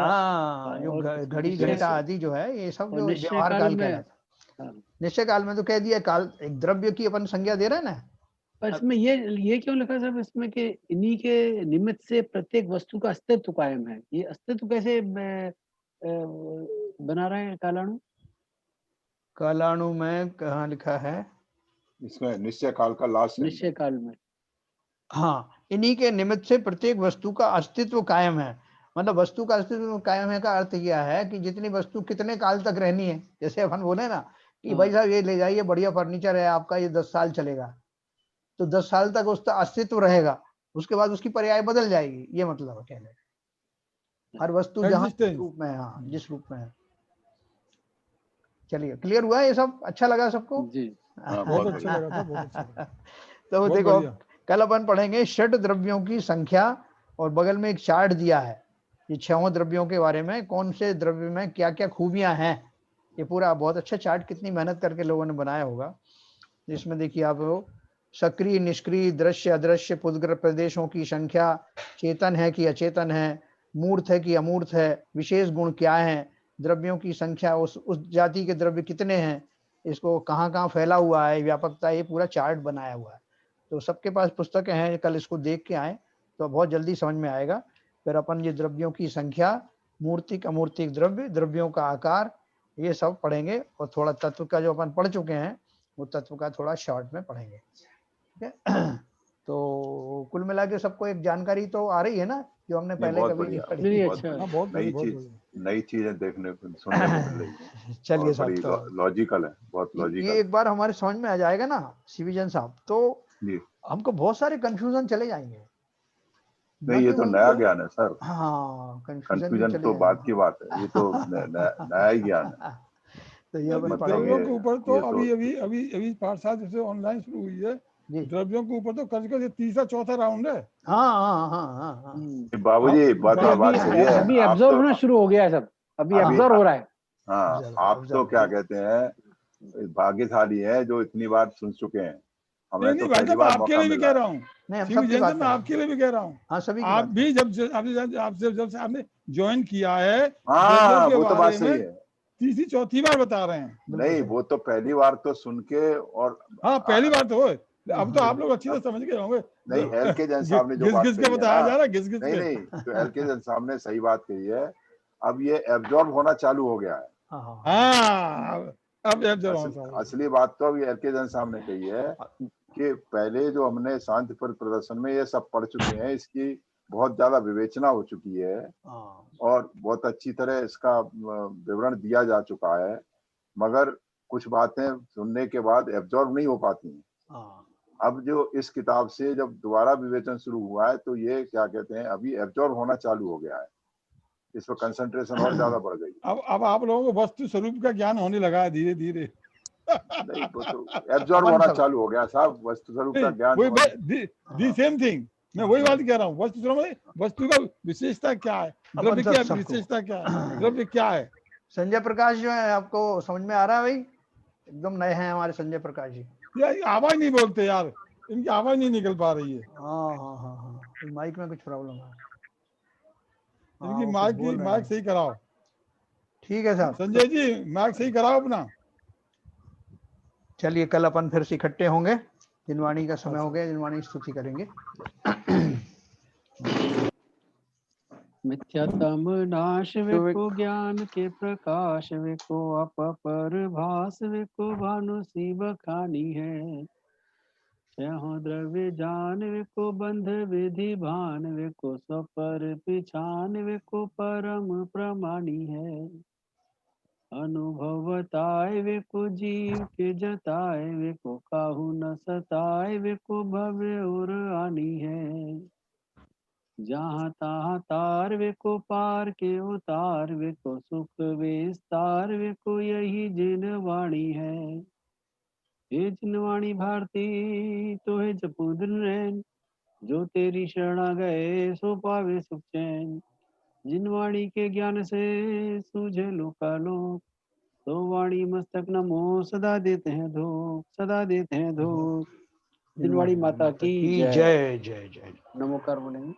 जो घड़ी घंटा आदि जो है ये सब जो व्यवहार काल कहलाता है। निश्चय काल में तो कह दिया काल, एक द्रव्य की अपन संज्ञा दे रहे हैं ना। पर इसमें ये क्यों लिखा साहब इसमें कि इन्हीं के निमित्त से प्रत्येक वस्तु का अस्तित्व कायम है? ये अस्तित्व कैसे बना रहे हैं कालाणु? कालाणु में कहाँ लिखा है? इसमें निश्चय काल का लास्ट, निश्चय काल में, हाँ, इन्हीं के निमित्त से प्रत्येक वस्तु का अस्तित्व कायम है। मतलब वस्तु का अस्तित्व कायम है का अर्थ यह है कि जितनी वस्तु कितने काल तक रहनी है। जैसे अपन बोले ना कि भाई साहब ये ले जाइए, बढ़िया फर्नीचर है आपका, ये 10 साल चलेगा, तो 10 साल तक उसका अस्तित्व रहेगा, उसके बाद उसकी पर्याय बदल जाएगी, ये मतलब है कहने का। हर वस्तु जहाँ रूप में है, हाँ जिस रूप में है। चलिए क्लियर हुआ ये सब? अच्छा लगा सबको? जी बहुत अच्छा लगा था, बहुत अच्छा। तो देखो कल अपन पढ़ेंगे षट द्रव्यों की संख्या, और बगल में एक चार्ट दिया है ये 6 द्रव्यों के बारे में, कौन से द्रव्य में क्या क्या खूबियां हैं। ये पूरा बहुत अच्छा चार्ट, कितनी मेहनत करके लोगों ने बनाया होगा। इसमें देखिए आप सक्रिय, निष्क्रिय, दृश्य, अदृश्य पुद्ग्रह प्रदेशों की संख्या, चेतन है कि अचेतन है, मूर्त है कि अमूर्त है, विशेष गुण क्या है, द्रव्यों की संख्या, उस जाति के द्रव्य कितने हैं, इसको कहाँ कहाँ फैला हुआ है, व्यापकता, ये पूरा चार्ट बनाया हुआ है। तो सबके पास पुस्तकें हैं, कल इसको देख के आए तो बहुत जल्दी समझ में आएगा। फिर अपन ये द्रव्यों की संख्या, मूर्तिक अमूर्तिक द्रव्य, द्रव्यों का आकार, ये सब पढ़ेंगे। और थोड़ा तत्व का जो अपन पढ़ चुके हैं वो तत्व का थोड़ा शॉर्ट में पढ़ेंगे, ठीक है। तो कुल मिला के सबको एक जानकारी तो आ रही है ना, जो हमने पहले कभी नहीं पढ़ी। अच्छा, नई चीजें देखने को सुनने को मिल रही है। चलिए साहब, तो लॉजिकल है, बहुत लॉजिकल। ये एक बार हमारे समझ में आ जाएगा ना सिविजन साहब, तो हमको बहुत सारे कंफ्यूजन चले जाएंगे। नहीं ये तो नया ज्ञान है सर। हाँ, कंफ्यूजन तो बात की बात है, ये तो नया ही ज्ञान है। तो ये द्रव्यों के ऊपर तो अभी पाठशाला जैसे ऑनलाइन शुरू हुई है, द्रव्यों के ऊपर तो कल तीसरा चौथा राउंड है। हाँ। बाबूजी बात सही है, अभी ऑब्जर्व होना शुरू हो गया है सब, अभी ऑब्जर्व हो रहा है। हाँ, आप तो क्या कहते हैं भाग्यशाली है जो इतनी बार सुन चुके हैं। हमें तो पहली बार आपके लिए भी कह रहा हूँ, मैं आपके लिए भी कह रहा हूँ। हाँ, सभी आप भी जब से आपने ज्वाइन किया है, हाँ वो तो बात सही है, तीसरी चौथी बार बता रहे हैं। नहीं वो तो पहली बार तो सुन के, और हाँ पहली बार तो हो, अब तो आप लोग अच्छी तरह समझ गए होंगे। नहीं, एलके जैन साहब ने जो बात घिस के बताया जा रहा है, घिस के नहीं तो एलके जैन साहब ने सही बात कही है। अब ये एब्जॉर्ब होना चालू हो गया है। हाँ अब एब्जॉर्ब असली बात तो अब ये एलके जैन साहब ने कही है कि पहले जो हमने शांति पर प्रदर्शन में ये सब पढ़ चुके हैं, इसकी बहुत ज्यादा विवेचना हो चुकी है और बहुत अच्छी तरह इसका विवरण दिया जा चुका है, मगर कुछ बातें सुनने के बाद एब्जॉर्ब नहीं हो पाती हैं। अब जो इस किताब से जब दोबारा विवेचन शुरू हुआ है तो ये क्या कहते हैं, अभी एब्जॉर्ब होना चालू हो गया है, इस पर कंसंट्रेशन और ज्यादा बढ़ गई। अब आप लोगों को वस्तु स्वरूप का ज्ञान होने लगा है धीरे धीरे। नहीं वो तो एब्जॉर्ब होना चालू हो गया साहब, वस्तु स्वरूप का ज्ञान। दी सेम थिंग, मैं वही बात कह रहा हूँ। वस्तु का विशेषता क्या है, द्रव्य की विशेषता क्या है, द्रव्य क्या है। संजय प्रकाश जो है आपको समझ में आ रहा है भाई? एकदम नए हैं हमारे संजय प्रकाश जी। यार आवाज नहीं बोलते यार, इनकी आवाज नहीं निकल पा रही है। हाँ माइक में कुछ प्रॉब्लम है। इनकी माइक सही कराओ। ठीक है साहब, संजय जी माइक सही कराओ अपना। चलिए कल अपन फिर से इकट्ठे होंगे, जिनवाणी का समय हो गया, जिनवाणी स्तुति करेंगे। मिथ्यातम नाश वेको ज्ञान के प्रकाश वेको अपर भास वेको भानु सी बखानी है। छहो द्रव्य जान वेको बंध विधि भान वेको सपर पिछान वेको परम प्रमाणी है। अनुभव बताए वेको जीव के जताए वेको काहू न सताए वेको भव्य और आनी है। जहाँ तहाँ तार वेको पार के उतार वेको सुख विस्तार वेको यही जिनवाणी है। हे जिनवाणी भारती तो है जपू दिन रैन, जो तेरी शरणा गए सो पावे सुख चैन। जिनवाणी के ज्ञान से सूझे लोकालोक, तो वाणी मस्तक नमो सदा देते हैं धूप, सदा देते हैं धूप। जिनवाणी माता की जय। जय जय जय। नमोकार बोलेंगे।